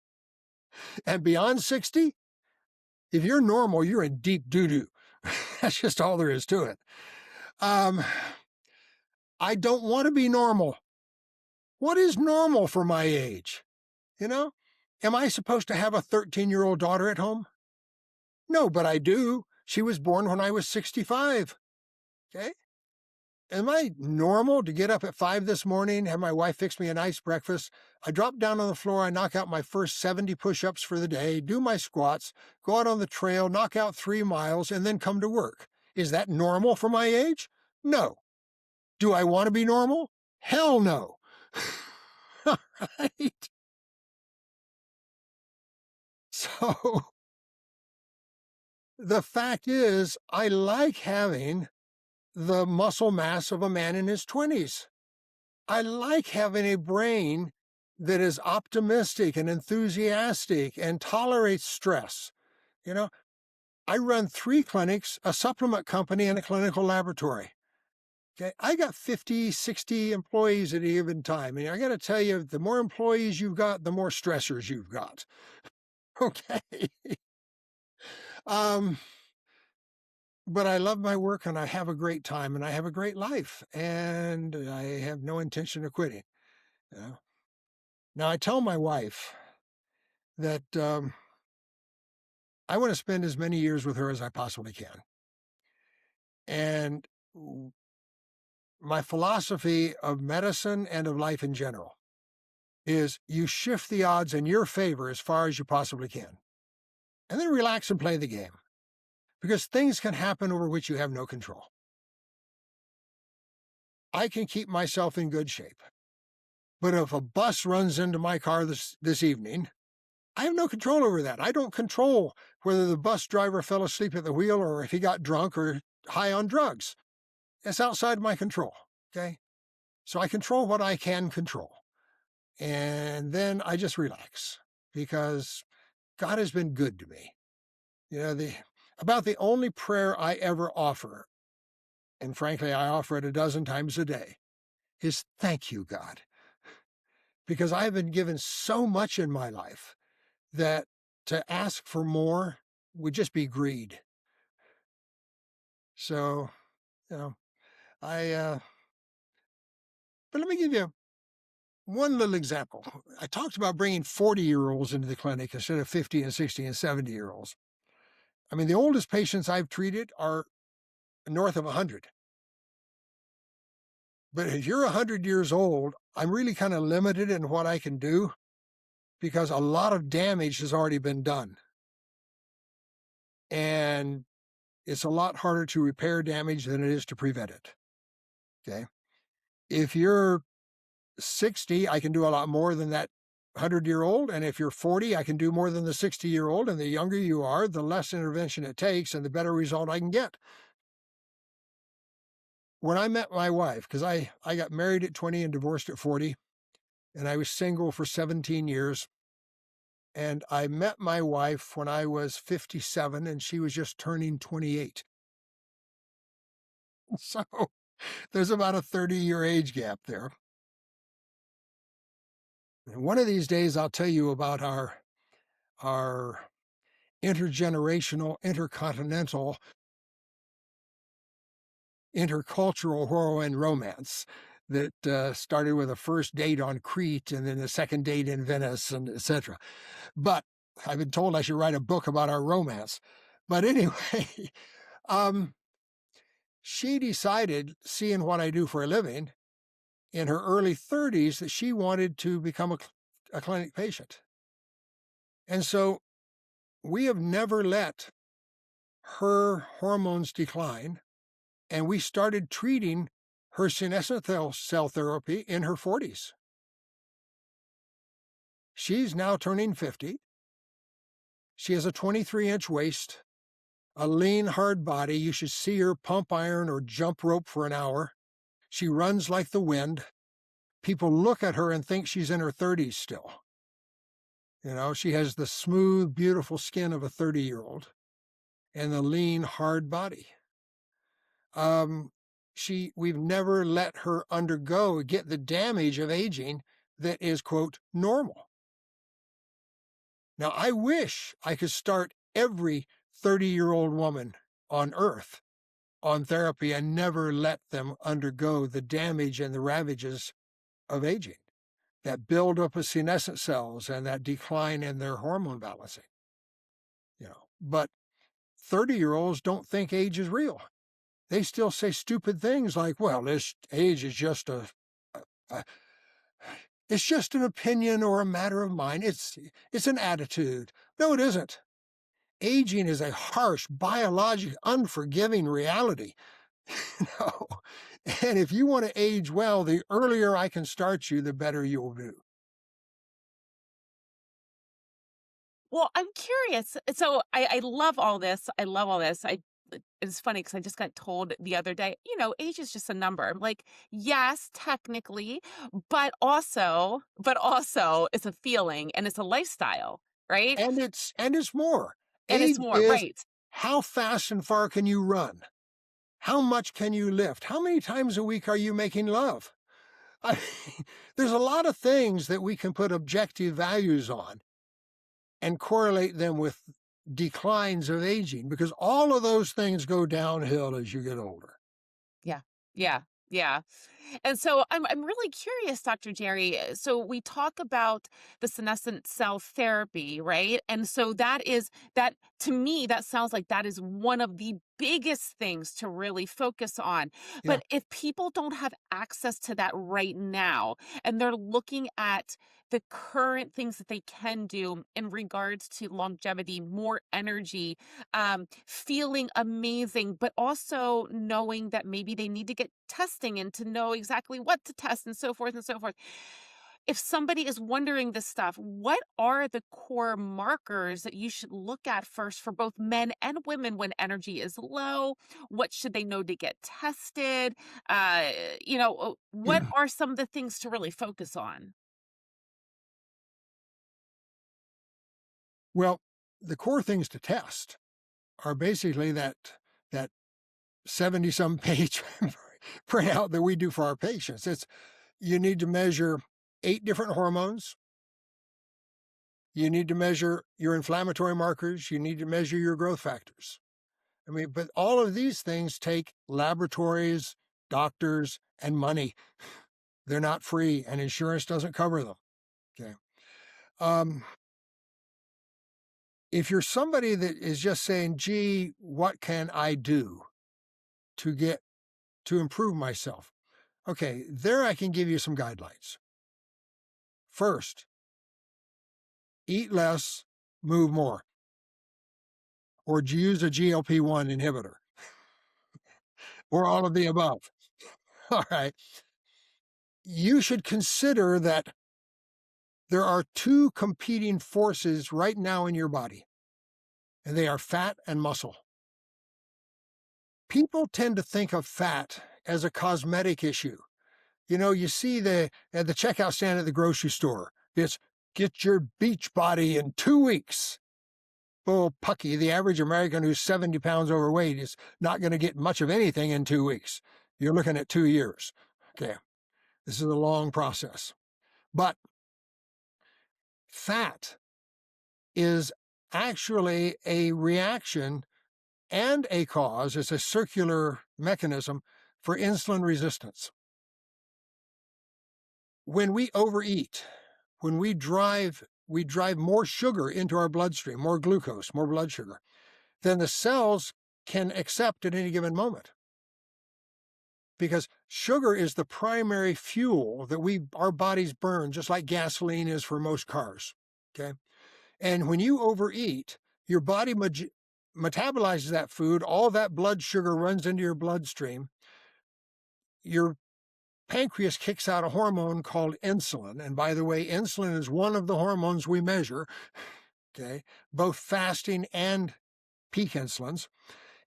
[SPEAKER 2] And beyond 60, if you're normal, you're in deep doo-doo. That's just all there is to it. I don't want to be normal. What is normal for my age? You know? Am I supposed to have a 13-year-old daughter at home? No, but I do. She was born when I was 65. Okay? Am I normal to get up at 5 this morning, have my wife fix me a nice breakfast? I drop down on the floor, I knock out my first 70 push-ups for the day, do my squats, go out on the trail, knock out 3 miles, and then come to work. Is that normal for my age? No. Do I want to be normal? Hell no. Right? So the fact is, I like having the muscle mass of a man in his 20s. I like having a brain that is optimistic and enthusiastic and tolerates stress. You know, I run 3 clinics, a supplement company, and a clinical laboratory. Okay, I got 50, 60 employees at a given time. And I got to tell you, the more employees you've got, the more stressors you've got. Okay. But I love my work and I have a great time and I have a great life and I have no intention of quitting. You know? Now, I tell my wife that I want to spend as many years with her as I possibly can. And my philosophy of medicine and of life in general is you shift the odds in your favor as far as you possibly can. And then relax and play the game. Because things can happen over which you have no control. I can keep myself in good shape. But if a bus runs into my car this evening, I have no control over that. I don't control whether the bus driver fell asleep at the wheel or if he got drunk or high on drugs. It's outside my control, okay? So I control what I can control. And then I just relax because God has been good to me. You know, about the only prayer I ever offer, and frankly, I offer it a dozen times a day, is thank you, God. Because I've been given so much in my life that to ask for more would just be greed. So, you know, but let me give you one little example. I talked about bringing 40-year-olds into the clinic instead of 50 and 60 and 70-year-olds. I mean, the oldest patients I've treated are north of 100. But if you're 100 years old, I'm really kind of limited in what I can do because a lot of damage has already been done. And it's a lot harder to repair damage than it is to prevent it. Okay. If you're 60, I can do a lot more than that 100-year-old. And if you're 40, I can do more than the 60-year-old. And the younger you are, the less intervention it takes and the better result I can get. When I met my wife, because I got married at 20 and divorced at 40, and I was single for 17 years. And I met my wife when I was 57 and she was just turning 28. So there's about a 30-year age gap there. And one of these days, I'll tell you about our intergenerational, intercontinental, intercultural whirlwind romance that started with a first date on Crete and then a second date in Venice and etc. But I've been told I should write a book about our romance. But anyway, She decided, seeing what I do for a living, in her early 30s, that she wanted to become a clinic patient. And so we have never let her hormones decline, and we started treating her senescent cell therapy in her 40s. She's now turning 50. She has a 23-inch waist, a lean, hard body. You should see her pump iron or jump rope for an hour. She runs like the wind. People look at her and think she's in her 30s still. She has the smooth, beautiful skin of a 30-year-old and the lean, hard body. We've never let her get the damage of aging that is, quote, normal. Now, I wish I could start every 30-year-old woman on earth on therapy and never let them undergo the damage and the ravages of aging, that buildup of senescent cells and that decline in their hormone balancing. But 30-year-olds don't think age is real. They still say stupid things like, well, this age is just it's just an opinion or a matter of mind. It's an attitude. No, it isn't. Aging is a harsh, biologic, unforgiving reality. No. And if you want to age well, the earlier I can start you, the better you'll do.
[SPEAKER 1] Well, I'm curious. So I love all this. I love all this. It's funny because I just got told the other day, age is just a number. I'm like, yes, technically, but also it's a feeling and it's a lifestyle, right?
[SPEAKER 2] And it's more.
[SPEAKER 1] And it's
[SPEAKER 2] Age
[SPEAKER 1] more,
[SPEAKER 2] is
[SPEAKER 1] right?
[SPEAKER 2] how fast and far can you run? How much can you lift? How many times a week are you making love? I, there's a lot of things that we can put objective values on and correlate them with declines of aging, because all of those things go downhill as you get older.
[SPEAKER 1] Yeah. Yeah. Yeah. And so I'm really curious, Dr. Jerry. So we talk about the senescent cell therapy, right? And so that to me, that sounds like that is one of the biggest things to really focus on.
[SPEAKER 2] Yeah.
[SPEAKER 1] But if people don't have access to that right now, and they're looking at the current things that they can do in regards to longevity, more energy, feeling amazing, but also knowing that maybe they need to get testing and to know exactly what to test and so forth and so forth. If somebody is wondering this stuff, what are the core markers that you should look at first for both men and women when energy is low? What should they know to get tested? What are some of the things to really focus on?
[SPEAKER 2] Well, the core things to test are basically that 70-some page printout that we do for our patients. You need to measure 8 different hormones. You need to measure your inflammatory markers. You need to measure your growth factors. But all of these things take laboratories, doctors, and money. They're not free, and insurance doesn't cover them. Okay. If you're somebody that is just saying, gee, what can I do to improve myself? Okay, there I can give you some guidelines. First, eat less, move more, or use a GLP-1 inhibitor, or all of the above. All right. You should consider that there are 2 competing forces right now in your body, and they are fat and muscle. People tend to think of fat as a cosmetic issue. You see at the checkout stand at the grocery store, it's get your beach body in 2 weeks. Oh, Pucky, the average American who's 70 pounds overweight is not going to get much of anything in 2 weeks. You're looking at 2 years. Okay. This is a long process. But fat is actually a reaction and a cause. It's a circular mechanism for insulin resistance. When we overeat, when we drive more sugar into our bloodstream, more glucose, more blood sugar, than the cells can accept at any given moment. because sugar is the primary fuel that our bodies burn, just like gasoline is for most cars. Okay. And when you overeat, your body metabolizes that food, all that blood sugar runs into your bloodstream. Your pancreas kicks out a hormone called insulin. And by the way, insulin is one of the hormones we measure, okay, both fasting and peak insulins.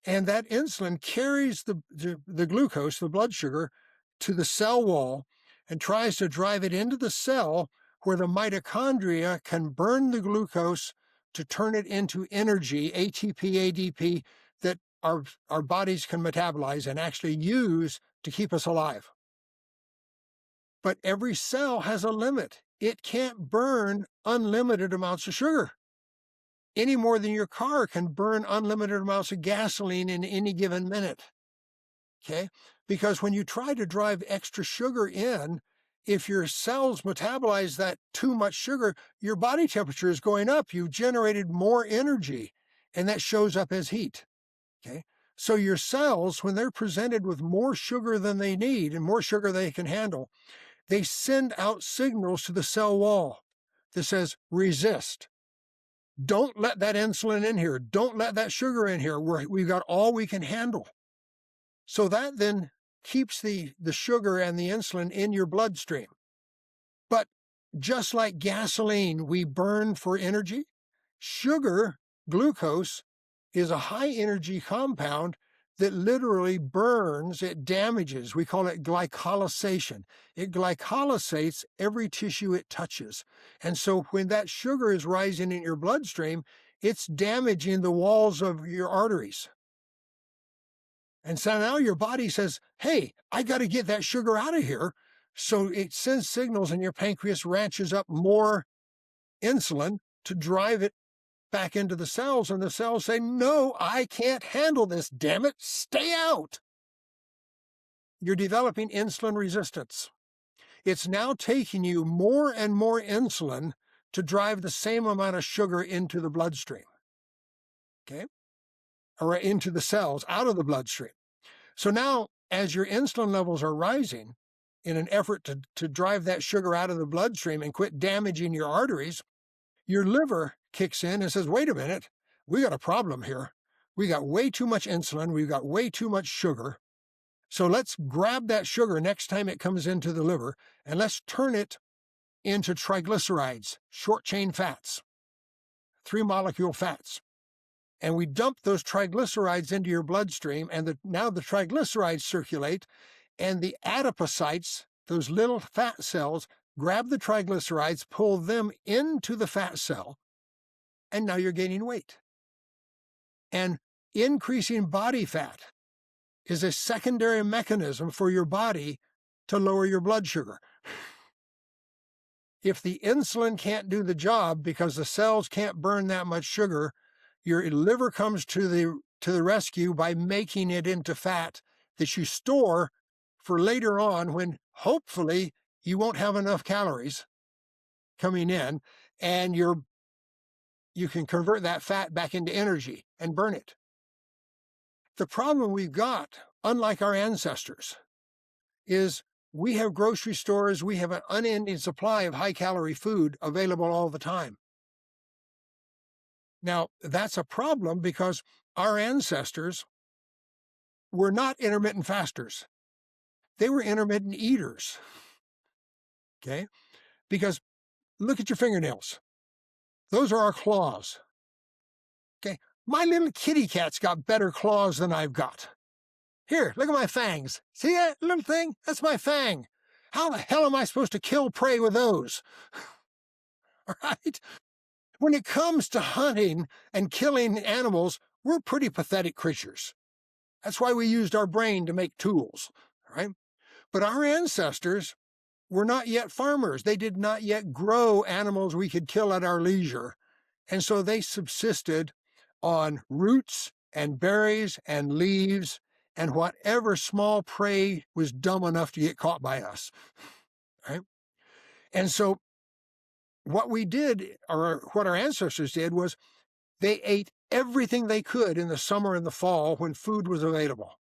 [SPEAKER 2] And that insulin carries the glucose, the blood sugar, to the cell wall and tries to drive it into the cell where the mitochondria can burn the glucose to turn it into energy, ATP, ADP, that our bodies can metabolize and actually use to keep us alive. But every cell has a limit. It can't burn unlimited amounts of sugar, any more than your car can burn unlimited amounts of gasoline in any given minute. Okay? Because when you try to drive extra sugar in, if your cells metabolize that too much sugar, your body temperature is going up. You've generated more energy, and that shows up as heat. Okay? So your cells, when they're presented with more sugar than they need and more sugar they can handle, they send out signals to the cell wall that says, resist. Don't let that insulin in here. Don't let that sugar in here. We've got all we can handle. So that then keeps the sugar and the insulin in your bloodstream. But just like gasoline, we burn for energy. Sugar, glucose, is a high energy compound that literally burns, it damages. We call it glycolysation. It glycolysates every tissue it touches. And so when that sugar is rising in your bloodstream, it's damaging the walls of your arteries. And so now your body says, hey, I got to get that sugar out of here. So it sends signals and your pancreas ranches up more insulin to drive it back into the cells, and the cells say, no, I can't handle this, damn it, stay out. You're developing insulin resistance. It's now taking you more and more insulin to drive the same amount of sugar into the bloodstream, okay, or into the cells, out of the bloodstream. So now, as your insulin levels are rising in an effort to drive that sugar out of the bloodstream and quit damaging your arteries, your liver kicks in and says, wait a minute, we got a problem here. We got way too much insulin. We've got way too much sugar. So let's grab that sugar next time it comes into the liver and let's turn it into triglycerides, short chain fats, 3-molecule fats. And we dump those triglycerides into your bloodstream, and now the triglycerides circulate, and the adipocytes, those little fat cells, grab the triglycerides, pull them into the fat cell, and now you're gaining weight. And increasing body fat is a secondary mechanism for your body to lower your blood sugar. If the insulin can't do the job because the cells can't burn that much sugar, your liver comes to the rescue by making it into fat that you store for later on when hopefully you won't have enough calories coming in, and you can convert that fat back into energy and burn it. The problem we've got, unlike our ancestors, is we have grocery stores, we have an unending supply of high-calorie food available all the time. Now, that's a problem because our ancestors were not intermittent fasters. They were intermittent eaters, okay? Because look at your fingernails. Those are our claws, okay? My little kitty cat's got better claws than I've got. Here, look at my fangs. See that little thing? That's my fang. How the hell am I supposed to kill prey with those? All right? When it comes to hunting and killing animals, we're pretty pathetic creatures. That's why we used our brain to make tools, right? But our ancestors were not yet farmers. They did not yet grow animals we could kill at our leisure. And so they subsisted on roots and berries and leaves and whatever small prey was dumb enough to get caught by us, right? And so what we did, or what our ancestors did, was they ate everything they could in the summer and the fall when food was available.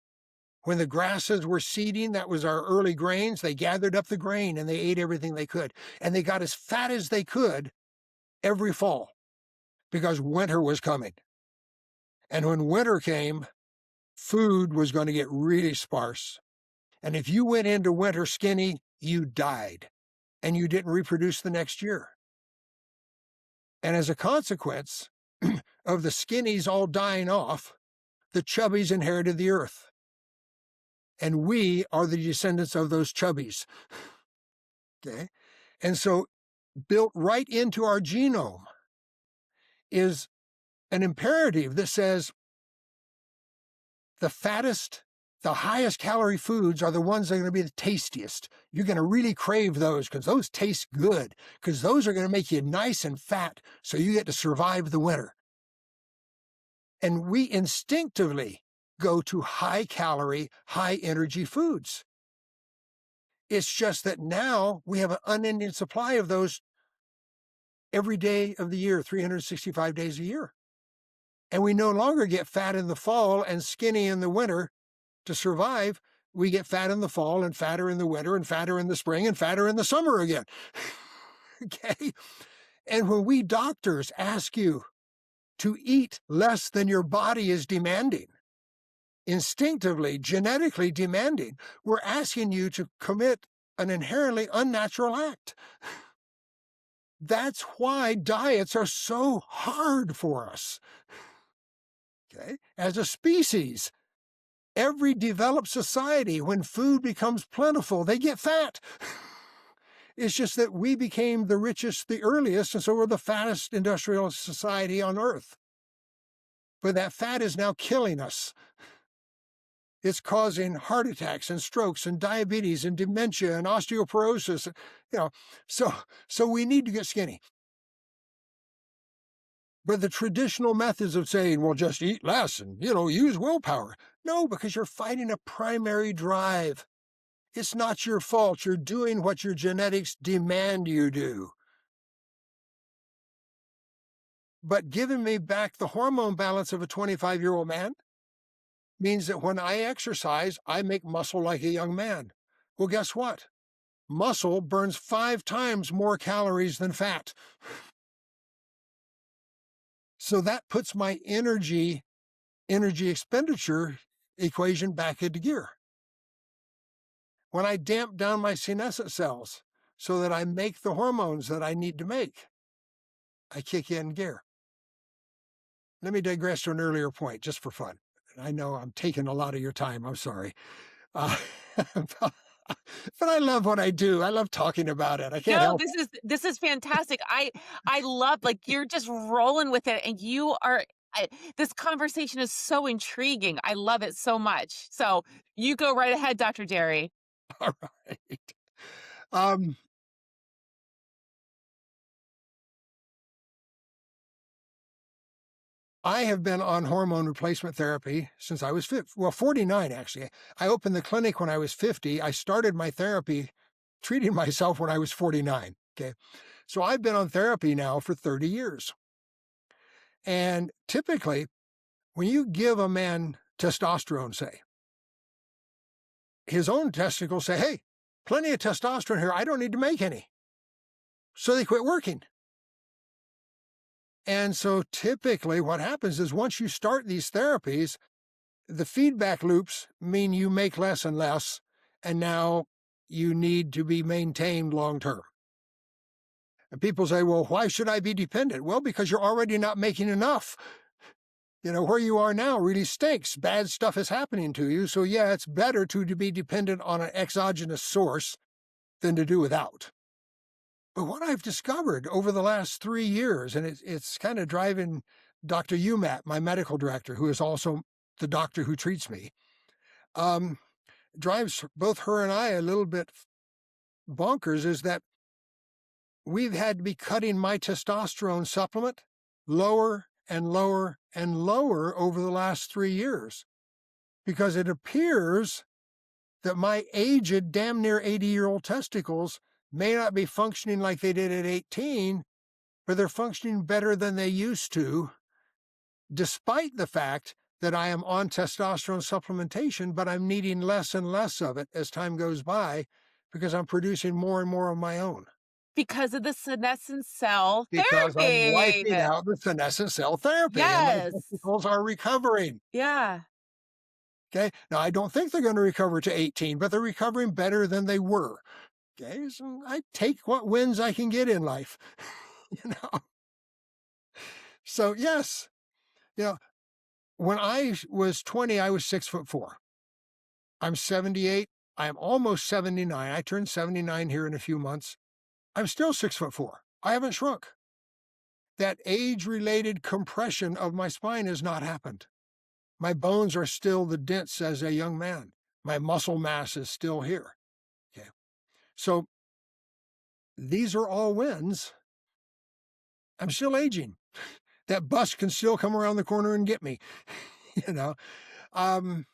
[SPEAKER 2] When the grasses were seeding, that was our early grains, they gathered up the grain and they ate everything they could. And they got as fat as they could every fall because winter was coming. And when winter came, food was going to get really sparse. And if you went into winter skinny, you died and you didn't reproduce the next year. And as a consequence of the skinnies all dying off, the chubbies inherited the earth. And we are the descendants of those chubbies. Okay? And so built right into our genome is an imperative that says the fattest, the highest calorie foods are the ones that are going to be the tastiest. You're going to really crave those because those taste good, because those are going to make you nice and fat so you get to survive the winter. And we instinctively go to high calorie, high energy foods. It's just that now we have an unending supply of those every day of the year, 365 days a year. And we no longer get fat in the fall and skinny in the winter to survive. We get fat in the fall and fatter in the winter and fatter in the spring and fatter in the summer again. Okay? And when we doctors ask you to eat less than your body is demanding, instinctively, genetically demanding, we're asking you to commit an inherently unnatural act. That's why diets are so hard for us. Okay? As a species, every developed society, when food becomes plentiful, they get fat. It's just that we became the richest, the earliest, and so we're the fattest industrial society on Earth. But that fat is now killing us. It's causing heart attacks and strokes and diabetes and dementia and osteoporosis. So we need to get skinny. But the traditional methods of saying, well, just eat less and, use willpower. No, because you're fighting a primary drive. It's not your fault. You're doing what your genetics demand you do. But giving me back the hormone balance of a 25-year-old man means that when I exercise, I make muscle like a young man. Well, guess what? Muscle burns 5 times more calories than fat. So that puts my energy expenditure equation back into gear. When I damp down my senescent cells so that I make the hormones that I need to make, I kick in gear. Let me digress to an earlier point, just for fun. I know I'm taking a lot of your time. I'm sorry. But I love what I do. I love talking about it. I can't
[SPEAKER 1] No,
[SPEAKER 2] help
[SPEAKER 1] this is fantastic. I love, like, you're just rolling with it, and you are this conversation is so intriguing. I love it so much. So you go right ahead, Dr. Jerry.
[SPEAKER 2] All right. Um, I have been on hormone replacement therapy since I was 49, actually. I opened the clinic when I was 50. I started my therapy treating myself when I was 49. Okay. So I've been on therapy now for 30 years. And typically, when you give a man testosterone, say, his own testicles say, hey, plenty of testosterone here. I don't need to make any. So they quit working. And so typically what happens is once you start these therapies, the feedback loops mean you make less and less, and now you need to be maintained long term. And people say, well, why should I be dependent? Well, because you're already not making enough. Where you are now really stinks. Bad stuff is happening to you. So yeah, it's better to be dependent on an exogenous source than to do without. But what I've discovered over the last 3 years, and it's kind of driving Dr. Umat, my medical director, who is also the doctor who treats me, drives both her and I a little bit bonkers, is that we've had to be cutting my testosterone supplement lower and lower and lower over the last 3 years, because it appears that my aged, damn near 80-year-old testicles may not be functioning like they did at 18, but they're functioning better than they used to, despite the fact that I am on testosterone supplementation, but I'm needing less and less of it as time goes by because I'm producing more and more of my own
[SPEAKER 1] Because of the senescent cell
[SPEAKER 2] because I'm
[SPEAKER 1] therapy.
[SPEAKER 2] wiping out the senescent cell therapy and my
[SPEAKER 1] Yes.
[SPEAKER 2] testicles are recovering.
[SPEAKER 1] Yeah.
[SPEAKER 2] Okay. Now, I don't think they're going to recover to 18, but they're recovering better than they were. Okay. So I take what wins I can get in life. you know. So, yes, you know, when I was 20, I was 6'4". I'm 78. I'm almost 79. I turned 79 here in a few months. I'm still 6'4". I haven't shrunk. That age-related compression of my spine has not happened. My bones are still the dents as a young man. My muscle mass is still here. Okay. So these are all wins. I'm still aging. That bus can still come around the corner and get me, you know. Um,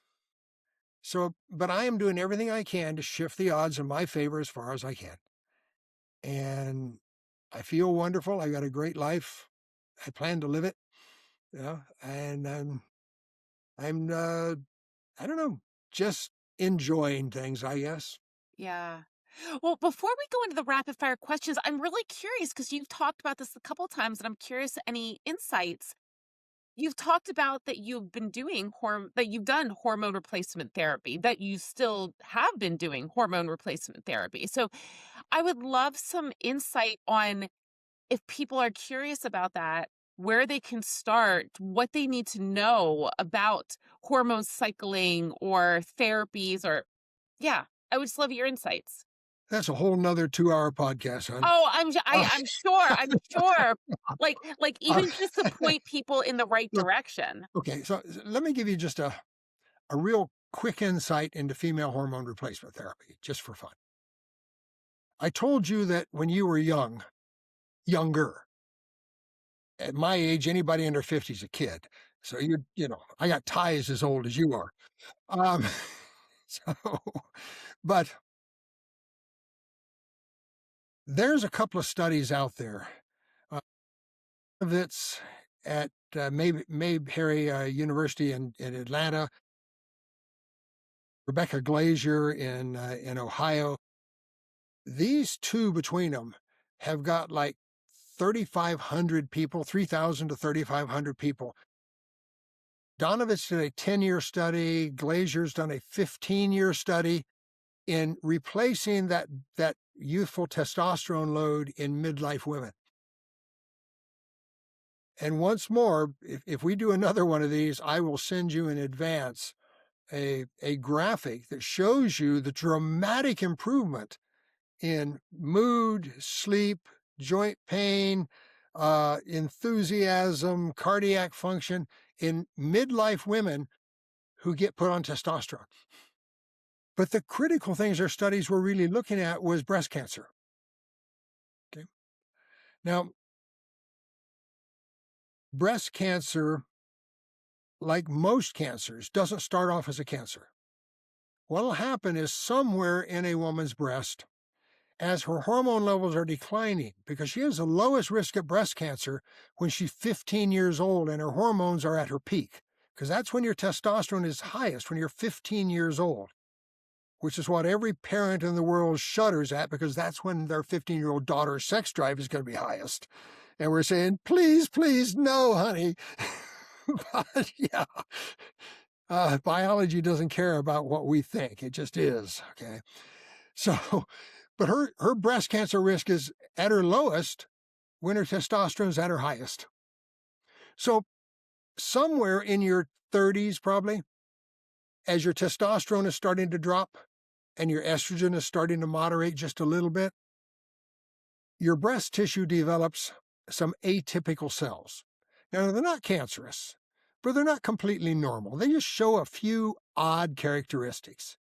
[SPEAKER 2] but I am doing everything I can to shift the odds in my favor as far as I can. And I feel wonderful. I got a great life. I plan to live it, and I'm I don't know, just enjoying things, I guess.
[SPEAKER 1] Yeah. Well, before we go into the rapid fire questions, I'm really curious because you've talked about this a couple times, and I'm curious any insights. You've talked about that you've been doing that you've done hormone replacement therapy, that you still have been doing hormone replacement therapy. So I would love some insight on if people are curious about that, where they can start, what they need to know about hormone cycling or therapies or yeah, I would just love your insights.
[SPEAKER 2] That's a whole nother 2-hour podcast, hon.
[SPEAKER 1] Oh,
[SPEAKER 2] Uh,
[SPEAKER 1] I'm sure. Like
[SPEAKER 2] uh,
[SPEAKER 1] even just to point people in the right
[SPEAKER 2] look,
[SPEAKER 1] direction.
[SPEAKER 2] okay, so let me give you just a real quick insight into female hormone replacement therapy, just for fun. I told you that when you were younger, at my age, anybody under 50 is a kid. So I got ties as old as you are. Um, so, but there's a couple of studies out there. Of it's at Mayberry University in Atlanta, Rebecca Glazier in Ohio. These two between them have got like 3,500 people, 3,000 to 3,500 people. Donovitz did a 10-year study. Glazier's done a 15-year study in replacing that youthful testosterone load in midlife women. And once more, if we do another one of these, I will send you in advance a graphic that shows you the dramatic improvement in mood, sleep, joint pain, enthusiasm, cardiac function in midlife women who get put on testosterone. But the critical things our studies were really looking at was breast cancer. Okay. Now, breast cancer, like most cancers, doesn't start off as a cancer. What'll happen is somewhere in a woman's breast, as her hormone levels are declining, because she has the lowest risk of breast cancer when she's 15 years old and her hormones are at her peak, because that's when your testosterone is highest, when you're 15 years old, which is what every parent in the world shudders at, because that's when their 15-year-old daughter's sex drive is going to be highest. And we're saying, please, please, no, honey. But yeah, biology doesn't care about what we think. It just is, okay? So, but her breast cancer risk is at her lowest when her testosterone is at her highest. So somewhere in your 30s, probably, as your testosterone is starting to drop and your estrogen is starting to moderate just a little bit, your breast tissue develops some atypical cells. Now, they're not cancerous, but they're not completely normal. They just show a few odd characteristics.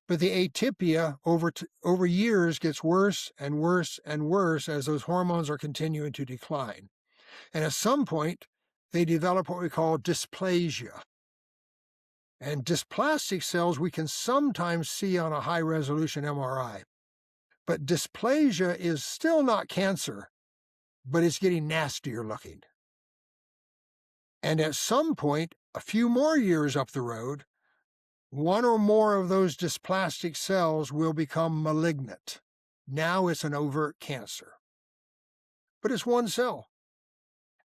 [SPEAKER 2] But the atypia over years gets worse and worse and worse as those hormones are continuing to decline. And at some point, they develop what we call dysplasia. And dysplastic cells we can sometimes see on a high-resolution MRI. But dysplasia is still not cancer, but it's getting nastier looking. And at some point, A few more years up the road, one or more of those dysplastic cells will become malignant. Now it's an overt cancer. But it's one cell.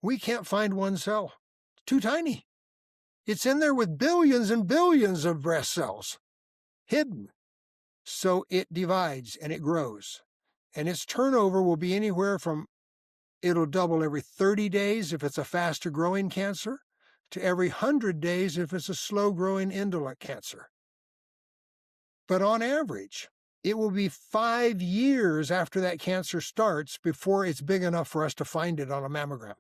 [SPEAKER 2] We can't find one cell. It's too tiny. It's in there with billions and billions of breast cells, hidden. So it divides and it grows. And its turnover will be anywhere from, it'll double every 30 days if it's a faster growing cancer, to every 100 days if it's a slow growing indolent cancer. But on average, it will be 5 years after that cancer starts before it's big enough for us to find it on a mammogram.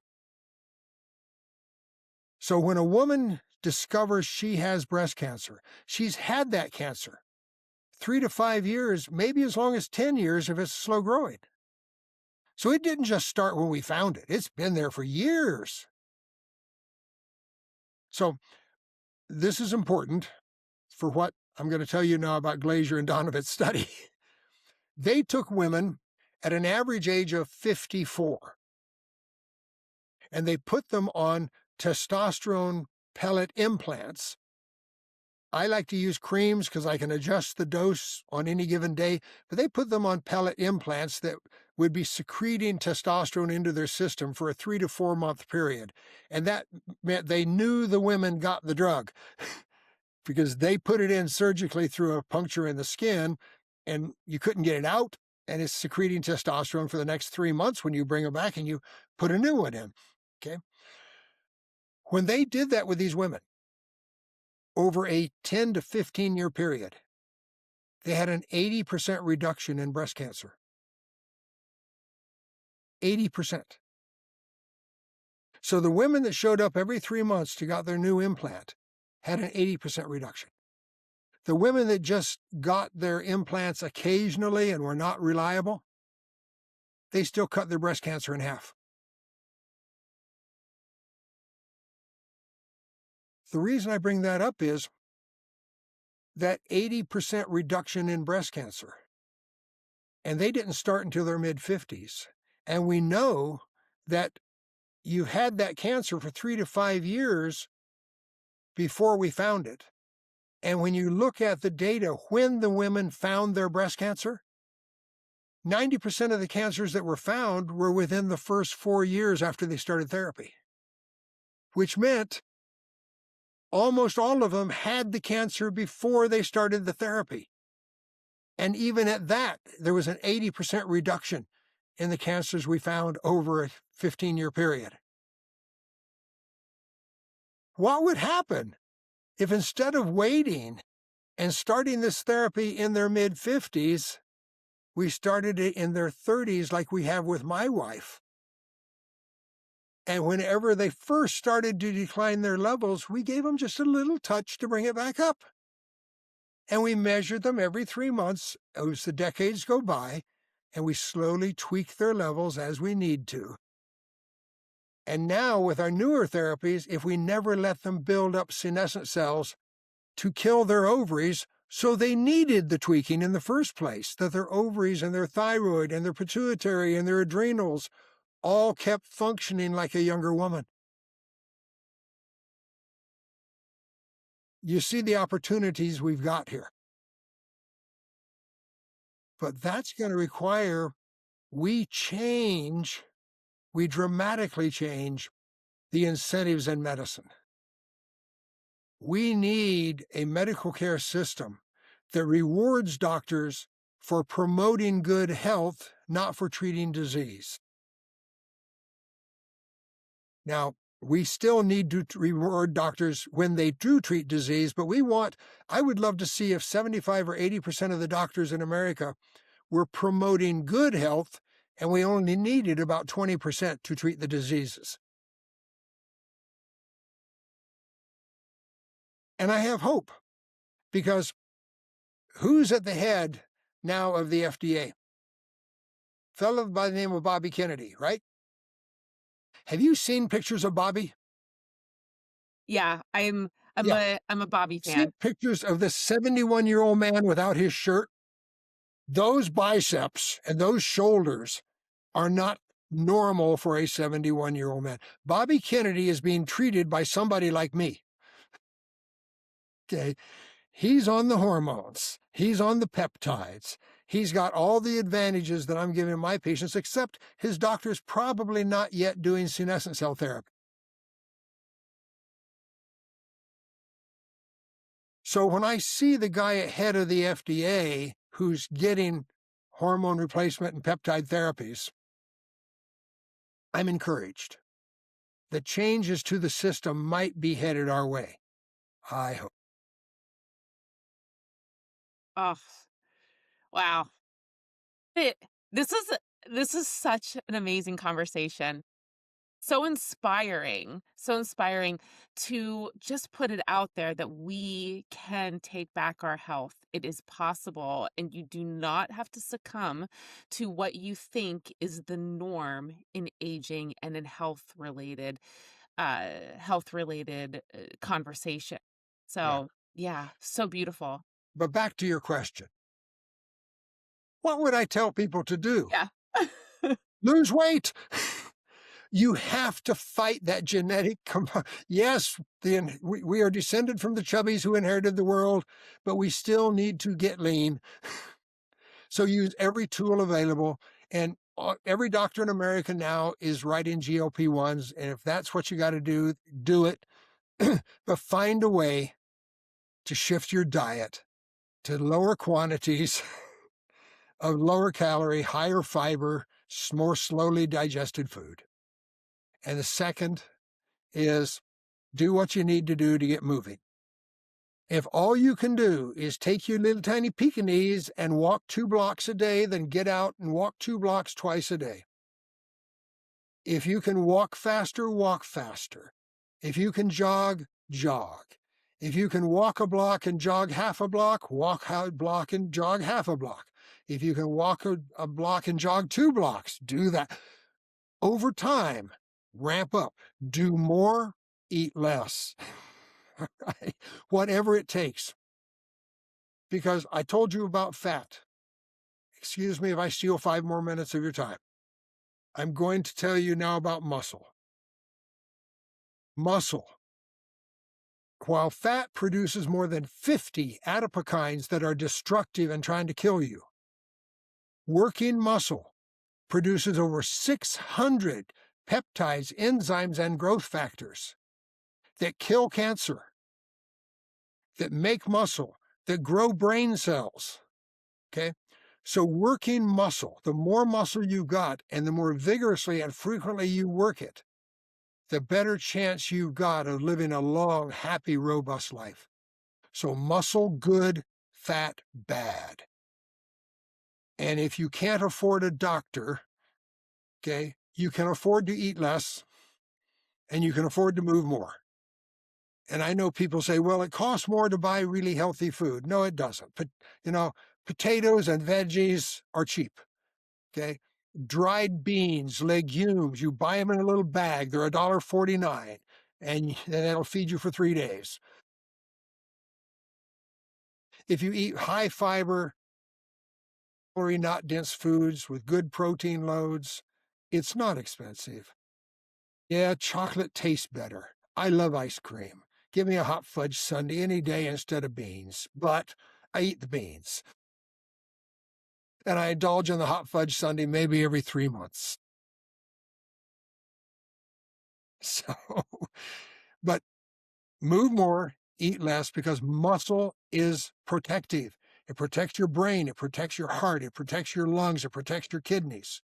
[SPEAKER 2] So when a woman discovers she has breast cancer, she's had that cancer 3 to 5 years, maybe as long as 10 years if it's slow growing. So it didn't just start when we found it. It's been there for years. So this is important for what I'm going to tell you now about Glaser and Donovan's study. They took women at an average age of 54, and they put them on testosterone pellet implants. I like to use creams because I can adjust the dose on any given day, but they put them on pellet implants that would be secreting testosterone into their system for a 3 to 4 month period. And that meant they knew the women got the drug because they put it in surgically through a puncture in the skin, and you couldn't get it out, and it's secreting testosterone for the next 3 months when you bring it back and you put a new one in, okay? When they did that with these women, over a 10 to 15-year period, they had an 80% reduction in breast cancer. 80%. So the women that showed up every 3 months to get their new implant had an 80% reduction. The women that just got their implants occasionally and were not reliable, they still cut their breast cancer in half. The reason I bring that up is that 80% reduction in breast cancer, and they didn't start until their mid-50s. And we know that you had that cancer for 3 to 5 years before we found it. And when you look at the data, when the women found their breast cancer, 90% of the cancers that were found were within the first 4 years after they started therapy, which meant almost all of them had the cancer before they started the therapy. And even at that, there was an 80% reduction in the cancers we found over a 15-year period. What would happen if instead of waiting and starting this therapy in their mid-50s, we started it in their 30s like we have with my wife? And whenever they first started to decline their levels, we gave them just a little touch to bring it back up. And we measured them every 3 months as the decades go by, and we slowly tweak their levels as we need to. And now with our newer therapies, if we never let them build up senescent cells to kill their ovaries, so they needed the tweaking in the first place, that their ovaries and their thyroid and their pituitary and their adrenals all kept functioning like a younger woman. You see the opportunities we've got here. But that's going to require we dramatically change the incentives in medicine. We need a medical care system that rewards doctors for promoting good health, not for treating disease. Now, we still need to reward doctors when they do treat disease, but I would love to see if 75 or 80% of the doctors in America were promoting good health, and we only needed about 20% to treat the diseases. And I have hope, because who's at the head now of the FDA? Fellow by the name of Bobby Kennedy, right? Have you seen pictures of Bobby?
[SPEAKER 1] Yeah, I'm
[SPEAKER 2] Yeah.
[SPEAKER 1] a Bobby
[SPEAKER 2] See
[SPEAKER 1] fan.
[SPEAKER 2] pictures of this 71-year-old man without his shirt? Those biceps and those shoulders are not normal for a 71-year-old man. Bobby Kennedy is being treated by somebody like me. Okay. He's on the hormones. He's on the peptides. He's got all the advantages that I'm giving my patients, except his doctor's probably not yet doing senescent cell therapy. So when I see the guy ahead of the FDA who's getting hormone replacement and peptide therapies, I'm encouraged. The changes to the system might be headed our way. I hope.
[SPEAKER 1] Oh, wow. It, this is this is such an amazing conversation. So inspiring to just put it out there that we can take back our health. It is possible, and you do not have to succumb to what you think is the norm in aging and in conversation.
[SPEAKER 2] Yeah.
[SPEAKER 1] So, yeah, so beautiful.
[SPEAKER 2] But back to your question. What would I tell people to do?
[SPEAKER 1] Yeah.
[SPEAKER 2] Lose weight. You have to fight that yes, we are descended from the chubbies who inherited the world, but we still need to get lean. So use every tool available. And every doctor in America now is writing GLP-1s. And if that's what you got to do, do it. But find a way to shift your diet to lower quantities of lower calorie, higher fiber, more slowly digested food. And the second is do what you need to do to get moving. If all you can do is take your little tiny Pekingese and walk 2 blocks a day, then get out and walk 2 blocks twice a day. If you can walk faster, walk faster. If you can jog, jog. If you can walk a block and jog half a block, walk a block and jog half a block. If you can walk a block and jog 2 blocks, do that. Over time, ramp up. Do more, eat less. Right? Whatever it takes. Because I told you about fat. Excuse me if I steal 5 more minutes of your time. I'm going to tell you now about muscle. Muscle. While fat produces more than 50 adipokines that are destructive and trying to kill you, working muscle produces over 600 peptides, enzymes, and growth factors that kill cancer, that make muscle, that grow brain cells. Okay? So working muscle, the more muscle you got and the more vigorously and frequently you work it, the better chance you've got of living a long, happy, robust life. So muscle good, fat bad. And if you can't afford a doctor, okay, you can afford to eat less and you can afford to move more. And I know people say, well, it costs more to buy really healthy food. No, it doesn't. But, potatoes and veggies are cheap. Okay. Dried beans, legumes, you buy them in a little bag. They're $1.49 and that'll feed you for 3 days. If you eat high fiber, calorie, not dense foods with good protein loads, it's not expensive. Yeah, chocolate tastes better. I love ice cream. Give me a hot fudge sundae any day instead of beans, but I eat the beans. And I indulge in the hot fudge sundae maybe every 3 months. So, but move more, eat less, because muscle is protective. It protects your brain, it protects your heart, it protects your lungs, it protects your kidneys.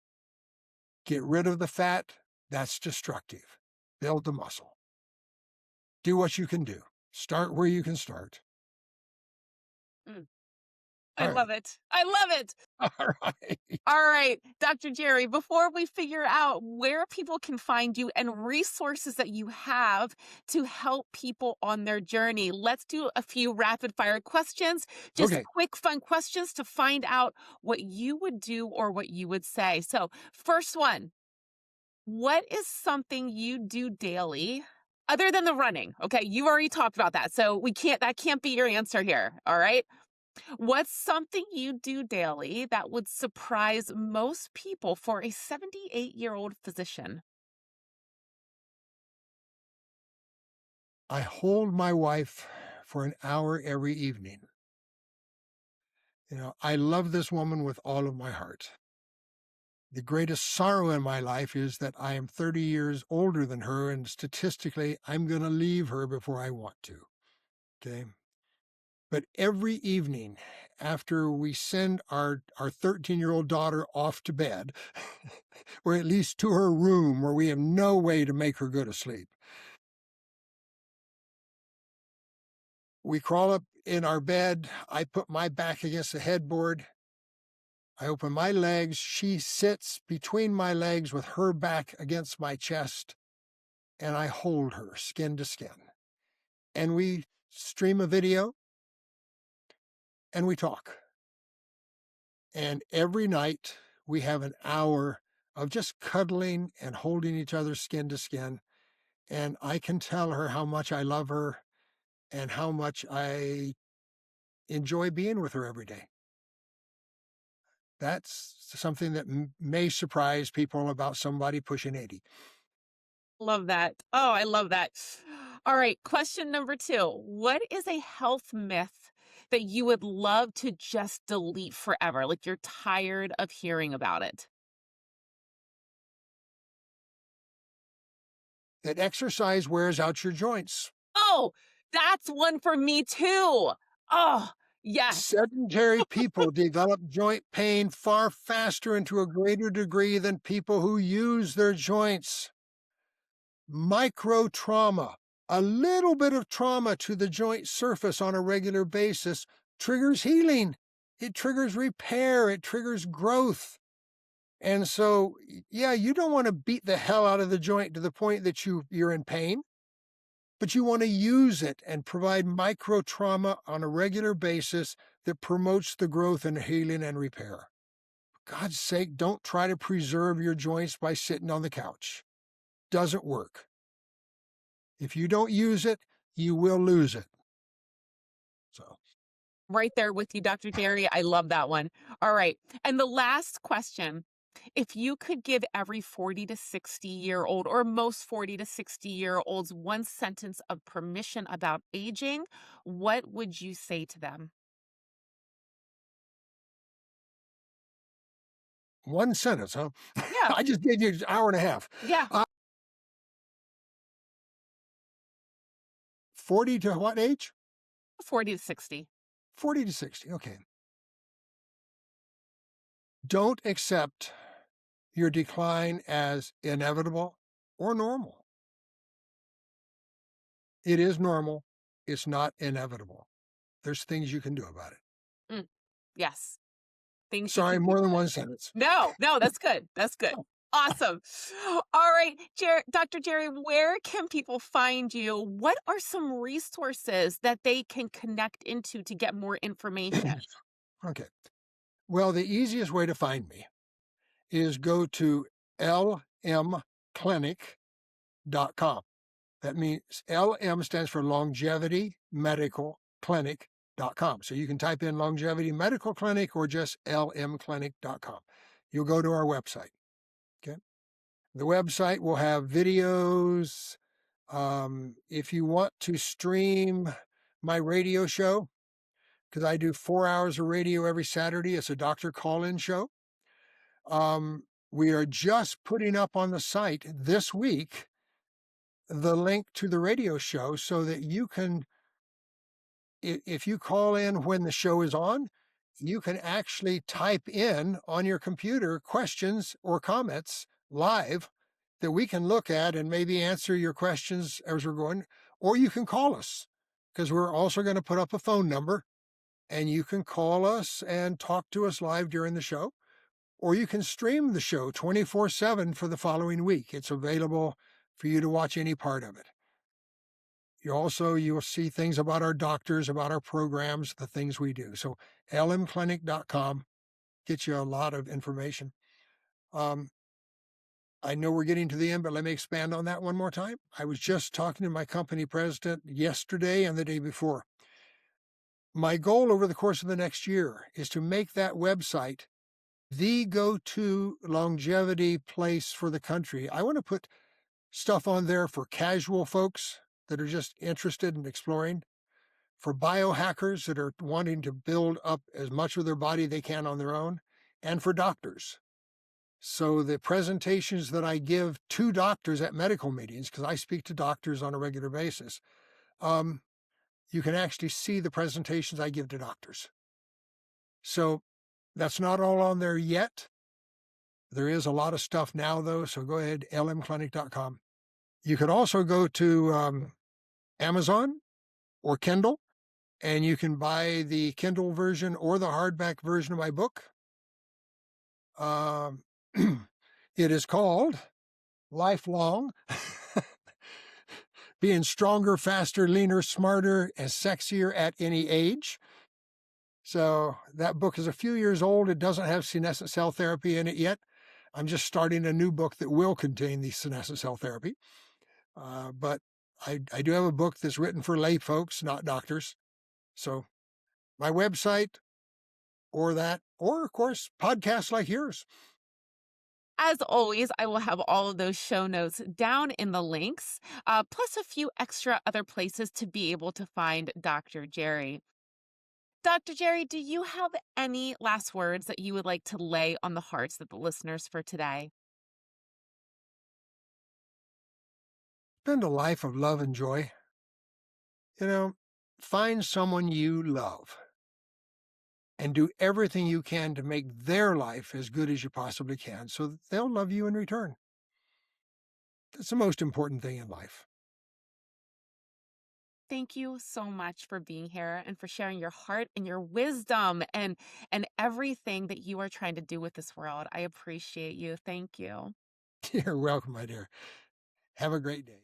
[SPEAKER 2] Get rid of the fat, that's destructive. Build the muscle. Do what you can do. Start where you can start.
[SPEAKER 1] Mm, I
[SPEAKER 2] All right.
[SPEAKER 1] love it. I love it.
[SPEAKER 2] All right.
[SPEAKER 1] All right, Dr. Jerry, before we figure out where people can find you and resources that you have to help people on their journey, let's do a few rapid fire questions, just
[SPEAKER 2] Okay.
[SPEAKER 1] quick, fun questions to find out what you would do or what you would say. So, first one, what is something you do daily other than the running? Okay, you've already talked about that. So, that can't be your answer here. All right. What's something you do daily that would surprise most people for a 78-year-old physician?
[SPEAKER 2] I hold my wife for an hour every evening. I love this woman with all of my heart. The greatest sorrow in my life is that I am 30 years older than her, and statistically, I'm going to leave her before I want to. Okay. But every evening after we send our 13-year-old daughter off to bed, or at least to her room where we have no way to make her go to sleep, we crawl up in our bed. I put my back against the headboard. I open my legs. She sits between my legs with her back against my chest, and I hold her skin to skin. And we stream a video and we talk. And every night we have an hour of just cuddling and holding each other skin to skin. And I can tell her how much I love her and how much I enjoy being with her every day. That's something that may surprise people about somebody pushing 80.
[SPEAKER 1] Love that. Oh, I love that. All right. Question number 2. What is a health myth that you would love to just delete forever? Like you're tired of hearing about it?
[SPEAKER 2] That exercise wears out your joints.
[SPEAKER 1] Oh, that's one for me too. Oh, yes.
[SPEAKER 2] Sedentary people develop joint pain far faster and to a greater degree than people who use their joints. Micro trauma, a little bit of trauma to the joint surface on a regular basis, triggers healing. It triggers repair. It triggers growth. And so, yeah, you don't want to beat the hell out of the joint to the point that you're in pain, but you want to use it and provide micro trauma on a regular basis that promotes the growth and healing and repair. For God's sake, don't try to preserve your joints by sitting on the couch. Doesn't work. If you don't use it, you will lose it. So,
[SPEAKER 1] Right there with you, Dr. Jerry. I love that one. All right. And the last question. If you could give every 40 to 60-year-old or most 40 to 60-year-olds one sentence of permission about aging, what would you say to them?
[SPEAKER 2] one sentence, huh?
[SPEAKER 1] Yeah.
[SPEAKER 2] I just gave you an hour and a half.
[SPEAKER 1] Yeah.
[SPEAKER 2] 40 to what age?
[SPEAKER 1] 40 to 60.
[SPEAKER 2] 40 to 60. Okay. Don't accept your decline as inevitable or normal. It is normal. It's not inevitable. There's things you can do about it.
[SPEAKER 1] Mm, yes. Things you
[SPEAKER 2] Sorry,
[SPEAKER 1] can do
[SPEAKER 2] more than
[SPEAKER 1] about it.
[SPEAKER 2] one sentence.
[SPEAKER 1] No, no, that's good. That's good. Awesome. All right, Dr. Jerry, where can people find you? What are some resources that they can connect into to get more information?
[SPEAKER 2] Okay. Well, the easiest way to find me is go to lmclinic.com. That means LM stands for Longevity Medical Clinic.com. So you can type in Longevity Medical Clinic or just lmclinic.com. You'll go to our website. Okay. The website will have videos. If you want to stream my radio show, because I do 4 hours of radio every Saturday, it's a doctor call-in show. We are just putting up on the site this week the link to the radio show so that you can, if you call in when the show is on, you can actually type in on your computer questions or comments live that we can look at and maybe answer your questions as we're going, or you can call us because we're also going to put up a phone number and you can call us and talk to us live during the show, or you can stream the show 24/7 for the following week. It's available for you to watch any part of it. You'll see things about our doctors, about our programs, the things we do. So lmclinic.com gets you a lot of information. I know we're getting to the end, but let me expand on that one more time. I was just talking to my company president yesterday and the day before. My goal over the course of the next year is to make that website the go-to longevity place for the country. I want to put stuff on there for casual folks that are just interested in exploring, for biohackers that are wanting to build up as much of their body they can on their own, and for doctors. So the presentations that I give to doctors at medical meetings, because I speak to doctors on a regular basis, um, you can actually see the presentations I give to doctors. So that's not all on there yet. There is a lot of stuff now, though. So go ahead, lmclinic.com. You could also go to Amazon or Kindle, and you can buy the Kindle version or the hardback version of my book. Um, it is called Lifelong Being Stronger, Faster, Leaner, Smarter, and Sexier at Any Age. So that book is a few years old. It doesn't have senescent cell therapy in it yet. I'm just starting a new book that will contain the senescent cell therapy. But I do have a book that's written for lay folks, not doctors. So my website or that, or of course, podcasts like yours.
[SPEAKER 1] As always, I will have all of those show notes down in the links, plus a few extra other places to be able to find Dr. Jerry. Dr. Jerry, do you have any last words that you would like to lay on the hearts of the listeners for today?
[SPEAKER 2] Spend a life of love and joy. You know, find someone you love and do everything you can to make their life as good as you possibly can so that they'll love you in return. That's the most important thing in life.
[SPEAKER 1] Thank you so much for being here and for sharing your heart and your wisdom and everything that you are trying to do with this world. I appreciate you. Thank you.
[SPEAKER 2] You're welcome, my dear. Have a great day.